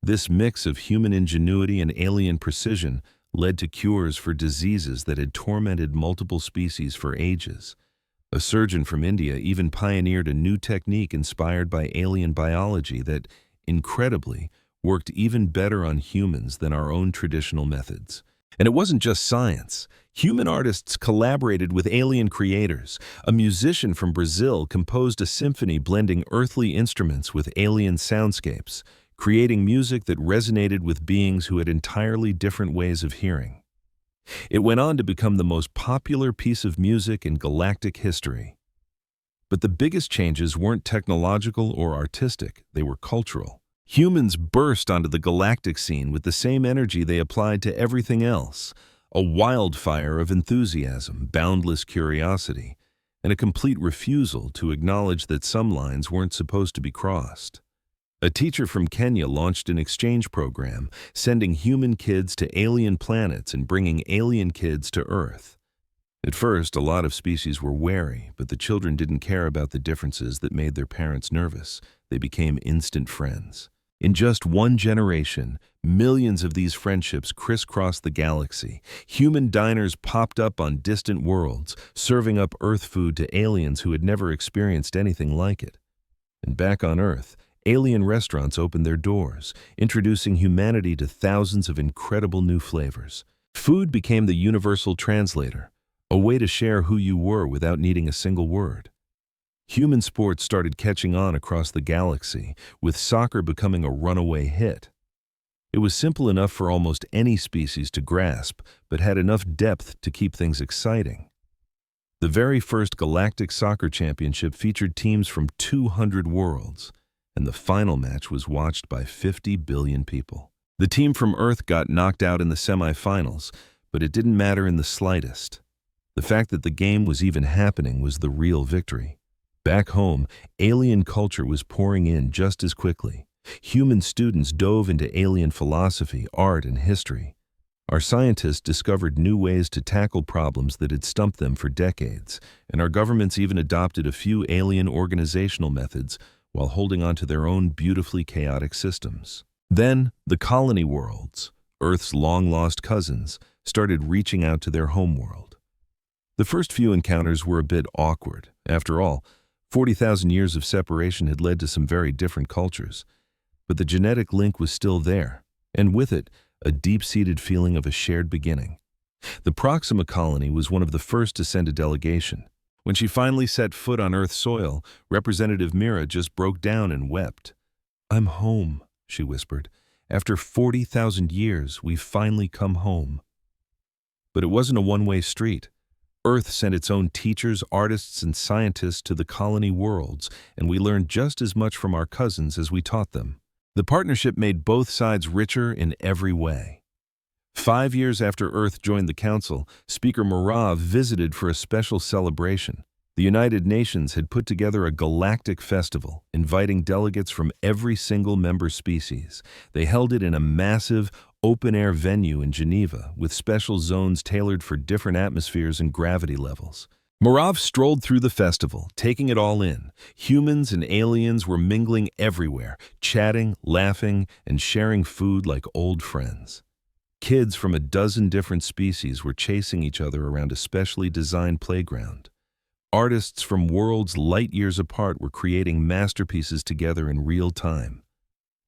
This mix of human ingenuity and alien precision led to cures for diseases that had tormented multiple species for ages. A surgeon from India even pioneered a new technique inspired by alien biology that, incredibly, worked even better on humans than our own traditional methods. And it wasn't just science. Human artists collaborated with alien creators. A musician from Brazil composed a symphony blending earthly instruments with alien soundscapes, creating music that resonated with beings who had entirely different ways of hearing. It went on to become the most popular piece of music in galactic history. But the biggest changes weren't technological or artistic, they were cultural. Humans burst onto the galactic scene with the same energy they applied to everything else, a wildfire of enthusiasm, boundless curiosity, and a complete refusal to acknowledge that some lines weren't supposed to be crossed. A teacher from Kenya launched an exchange program, sending human kids to alien planets and bringing alien kids to Earth. At first, a lot of species were wary, but the children didn't care about the differences that made their parents nervous. They became instant friends. In just one generation, millions of these friendships crisscrossed the galaxy. Human diners popped up on distant worlds, serving up Earth food to aliens who had never experienced anything like it. And back on Earth, alien restaurants opened their doors, introducing humanity to thousands of incredible new flavors. Food became the universal translator, a way to share who you were without needing a single word. Human sports started catching on across the galaxy, with soccer becoming a runaway hit. It was simple enough for almost any species to grasp, but had enough depth to keep things exciting. The very first Galactic Soccer Championship featured teams from 200 worlds, and the final match was watched by 50 billion people. The team from Earth got knocked out in the semifinals, but it didn't matter in the slightest. The fact that the game was even happening was the real victory. Back home, alien culture was pouring in just as quickly. Human students dove into alien philosophy, art, and history. Our scientists discovered new ways to tackle problems that had stumped them for decades, and our governments even adopted a few alien organizational methods while holding on to their own beautifully chaotic systems. Then, the colony worlds, Earth's long-lost cousins, started reaching out to their homeworld. The first few encounters were a bit awkward. After all, 40,000 years of separation had led to some very different cultures. But the genetic link was still there, and with it, a deep-seated feeling of a shared beginning. The Proxima colony was one of the first to send a delegation. When she finally set foot on Earth soil, Representative Mira just broke down and wept. "I'm home," she whispered. "After 40,000 years, we've finally come home." But it wasn't a one-way street. Earth sent its own teachers, artists, and scientists to the colony worlds, and we learned just as much from our cousins as we taught them. The partnership made both sides richer in every way. 5 years after Earth joined the Council, Speaker Murav visited for a special celebration. The United Nations had put together a galactic festival, inviting delegates from every single member species. They held it in a massive, open-air venue in Geneva, with special zones tailored for different atmospheres and gravity levels. Murav strolled through the festival, taking it all in. Humans and aliens were mingling everywhere, chatting, laughing, and sharing food like old friends. Kids from a dozen different species were chasing each other around a specially designed playground. Artists from worlds light years apart were creating masterpieces together in real time.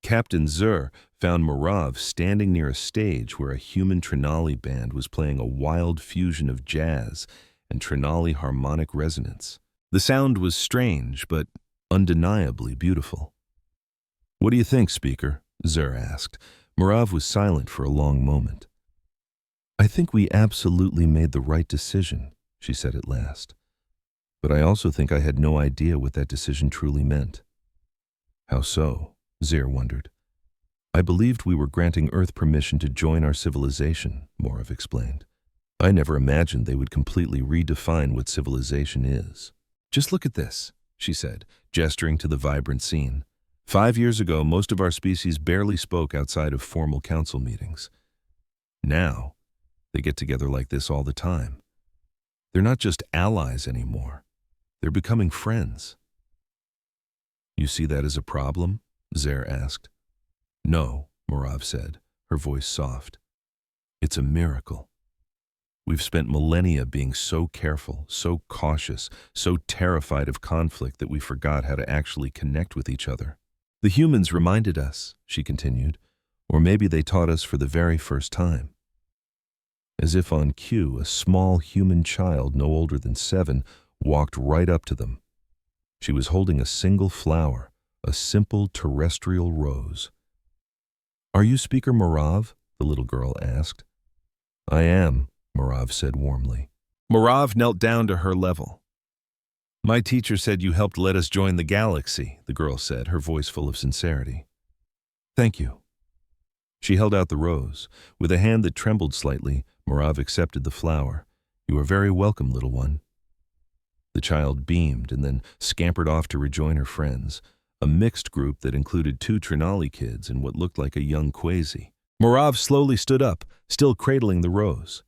Captain Zur found Murav standing near a stage where a human Trinali band was playing a wild fusion of jazz and Trinali harmonic resonance. The sound was strange, but undeniably beautiful. "What do you think, Speaker?" Zur asked. Murav was silent for a long moment. "I think we absolutely made the right decision," she said at last. "But I also think I had no idea what that decision truly meant." "How so?" Zur wondered. "I believed we were granting Earth permission to join our civilization," Murav explained. "I never imagined they would completely redefine what civilization is." "Just look at this," she said, gesturing to the vibrant scene. 5 years ago, most of our species barely spoke outside of formal council meetings. Now, they get together like this all the time. They're not just allies anymore. They're becoming friends." "You see that as a problem?" Zur asked. "No," Murav said, her voice soft. "It's a miracle. We've spent millennia being so careful, so cautious, so terrified of conflict that we forgot how to actually connect with each other. The humans reminded us," she continued, "or maybe they taught us for the very first time." As if on cue, a small human child no older than 7 walked right up to them. She was holding a single flower, a simple terrestrial rose. "Are you Speaker Murav?" the little girl asked. "I am," Murav said warmly. Murav knelt down to her level. "My teacher said you helped let us join the galaxy," the girl said, her voice full of sincerity. "Thank you." She held out the rose. With a hand that trembled slightly, Murav accepted the flower. "You are very welcome, little one." The child beamed and then scampered off to rejoin her friends, a mixed group that included 2 Trinali kids and what looked like a young Quasi. Murav slowly stood up, still cradling the rose.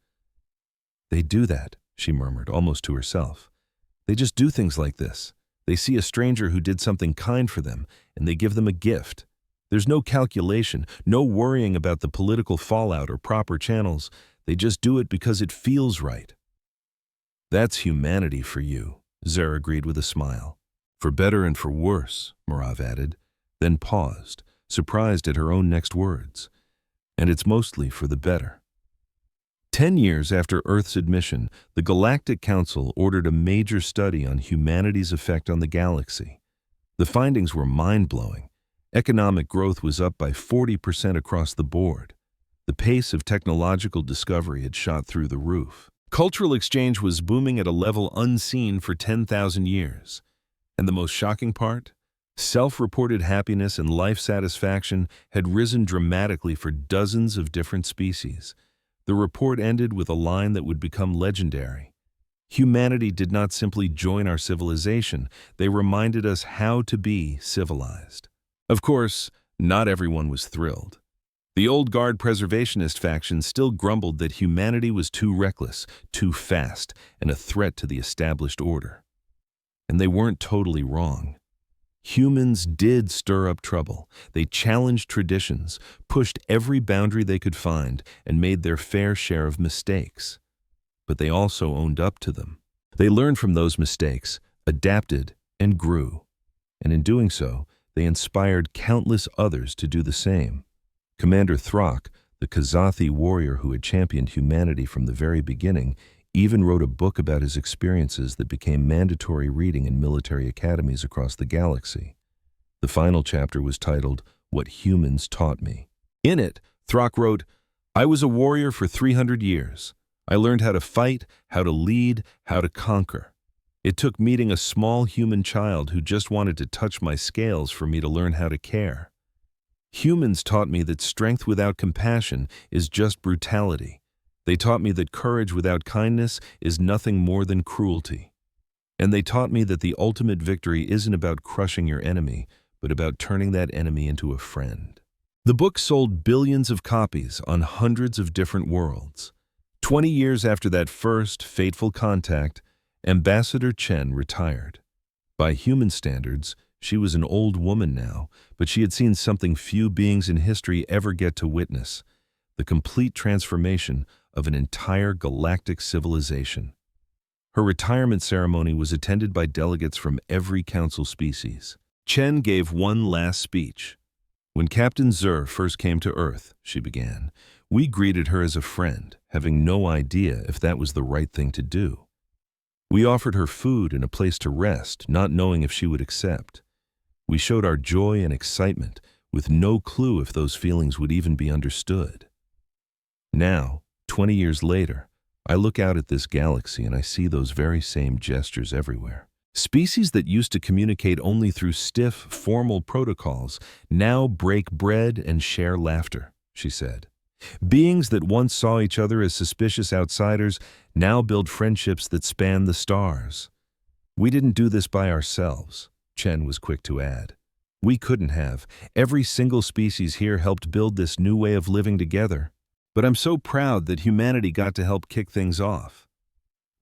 "They do that," she murmured, almost to herself. "They just do things like this. They see a stranger who did something kind for them, and they give them a gift. There's no calculation, no worrying about the political fallout or proper channels. They just do it because it feels right." "That's humanity for you," Zur agreed with a smile. "For better and for worse," Murav added, then paused, surprised at her own next words. "And it's mostly for the better." 10 years after Earth's admission, the Galactic Council ordered a major study on humanity's effect on the galaxy. The findings were mind-blowing. Economic growth was up by 40% across the board. The pace of technological discovery had shot through the roof. Cultural exchange was booming at a level unseen for 10,000 years. And the most shocking part? Self-reported happiness and life satisfaction had risen dramatically for dozens of different species. The report ended with a line that would become legendary. "Humanity did not simply join our civilization, they reminded us how to be civilized." Of course, not everyone was thrilled. The old guard preservationist faction still grumbled that humanity was too reckless, too fast, and a threat to the established order. And they weren't totally wrong. Humans did stir up trouble. They challenged traditions, pushed every boundary they could find, and made their fair share of mistakes. But they also owned up to them. They learned from those mistakes, adapted, and grew. And in doing so, they inspired countless others to do the same. Commander Throck, the Kazathi warrior who had championed humanity from the very beginning, even wrote a book about his experiences that became mandatory reading in military academies across the galaxy. The final chapter was titled, "What Humans Taught Me." In it, Throck wrote, "I was a warrior for 300 years. I learned how to fight, how to lead, how to conquer. It took meeting a small human child who just wanted to touch my scales for me to learn how to care. Humans taught me that strength without compassion is just brutality. They taught me that courage without kindness is nothing more than cruelty. And they taught me that the ultimate victory isn't about crushing your enemy, but about turning that enemy into a friend. The book sold billions of copies on hundreds of different worlds. 20 years after that first fateful contact, Ambassador Chen retired. By human standards, she was an old woman now, but she had seen something few beings in history ever get to witness: the complete transformation of an entire galactic civilization. Her retirement ceremony was attended by delegates from every council species. Chen gave one last speech. "When Captain Zur first came to Earth," she began, "we greeted her as a friend, having no idea if that was the right thing to do. We offered her food and a place to rest, not knowing if she would accept. We showed our joy and excitement, with no clue if those feelings would even be understood. Now, 20 years later, I look out at this galaxy and I see those very same gestures everywhere. Species that used to communicate only through stiff, formal protocols now break bread and share laughter," she said. "Beings that once saw each other as suspicious outsiders now build friendships that span the stars. We didn't do this by ourselves," Chen was quick to add. "We couldn't have. Every single species here helped build this new way of living together. But I'm so proud that humanity got to help kick things off.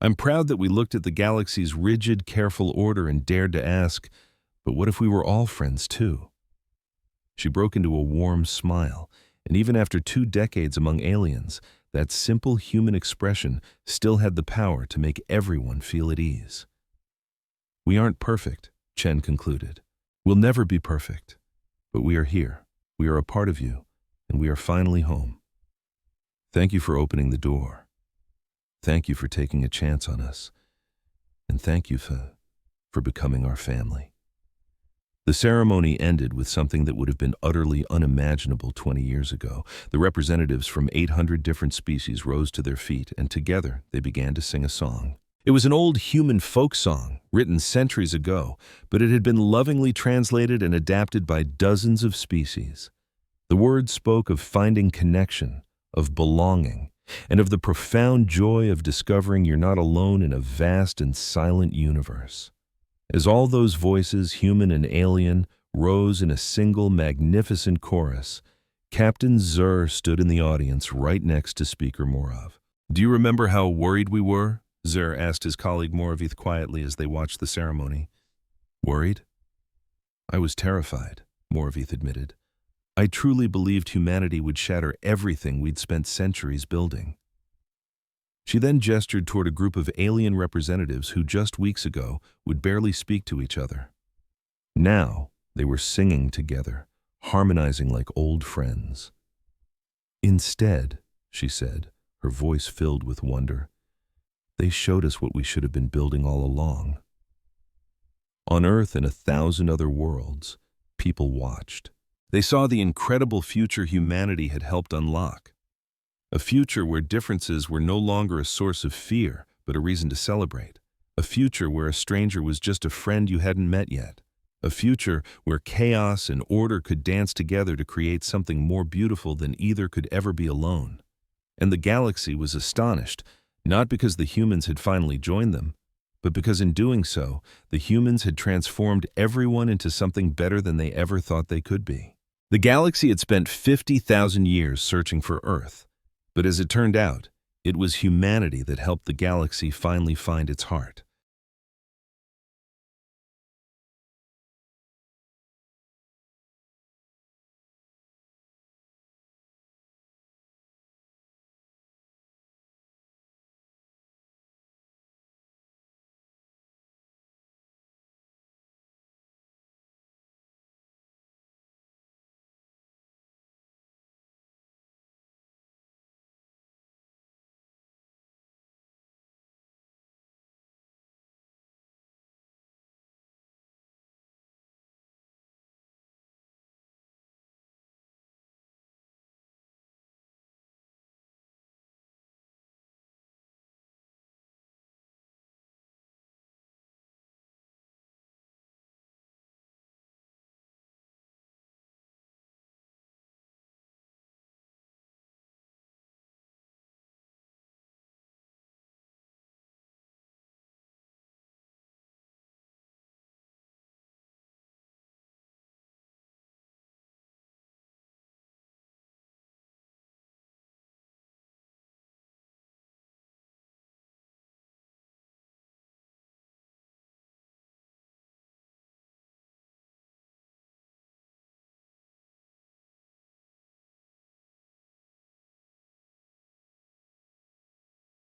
I'm proud that we looked at the galaxy's rigid, careful order and dared to ask, but what if we were all friends too?" She broke into a warm smile, and even after 2 decades among aliens, that simple human expression still had the power to make everyone feel at ease. "We aren't perfect," Chen concluded. "We'll never be perfect. But we are here. We are a part of you, and we are finally home. Thank you for opening the door. Thank you for taking a chance on us. And thank you for becoming our family." The ceremony ended with something that would have been utterly unimaginable 20 years ago. The representatives from 800 different species rose to their feet, and together they began to sing a song. It was an old human folk song, written centuries ago, but it had been lovingly translated and adapted by dozens of species. The words spoke of finding connection, of belonging, and of the profound joy of discovering you're not alone in a vast and silent universe. As all those voices, human and alien, rose in a single magnificent chorus, Captain Zur stood in the audience right next to Speaker Morov. "Do you remember how worried we were?" Zur asked his colleague Moravith quietly as they watched the ceremony. "Worried? I was terrified," Moravith admitted. "I truly believed humanity would shatter everything we'd spent centuries building." She then gestured toward a group of alien representatives who just weeks ago would barely speak to each other. Now they were singing together, harmonizing like old friends. "Instead," she said, her voice filled with wonder, "they showed us what we should have been building all along." On Earth and 1,000 other worlds, people watched. They saw the incredible future humanity had helped unlock. A future where differences were no longer a source of fear, but a reason to celebrate. A future where a stranger was just a friend you hadn't met yet. A future where chaos and order could dance together to create something more beautiful than either could ever be alone. And the galaxy was astonished, not because the humans had finally joined them, but because in doing so, the humans had transformed everyone into something better than they ever thought they could be. The galaxy had spent 50,000 years searching for Earth. But as it turned out, it was humanity that helped the galaxy finally find its heart.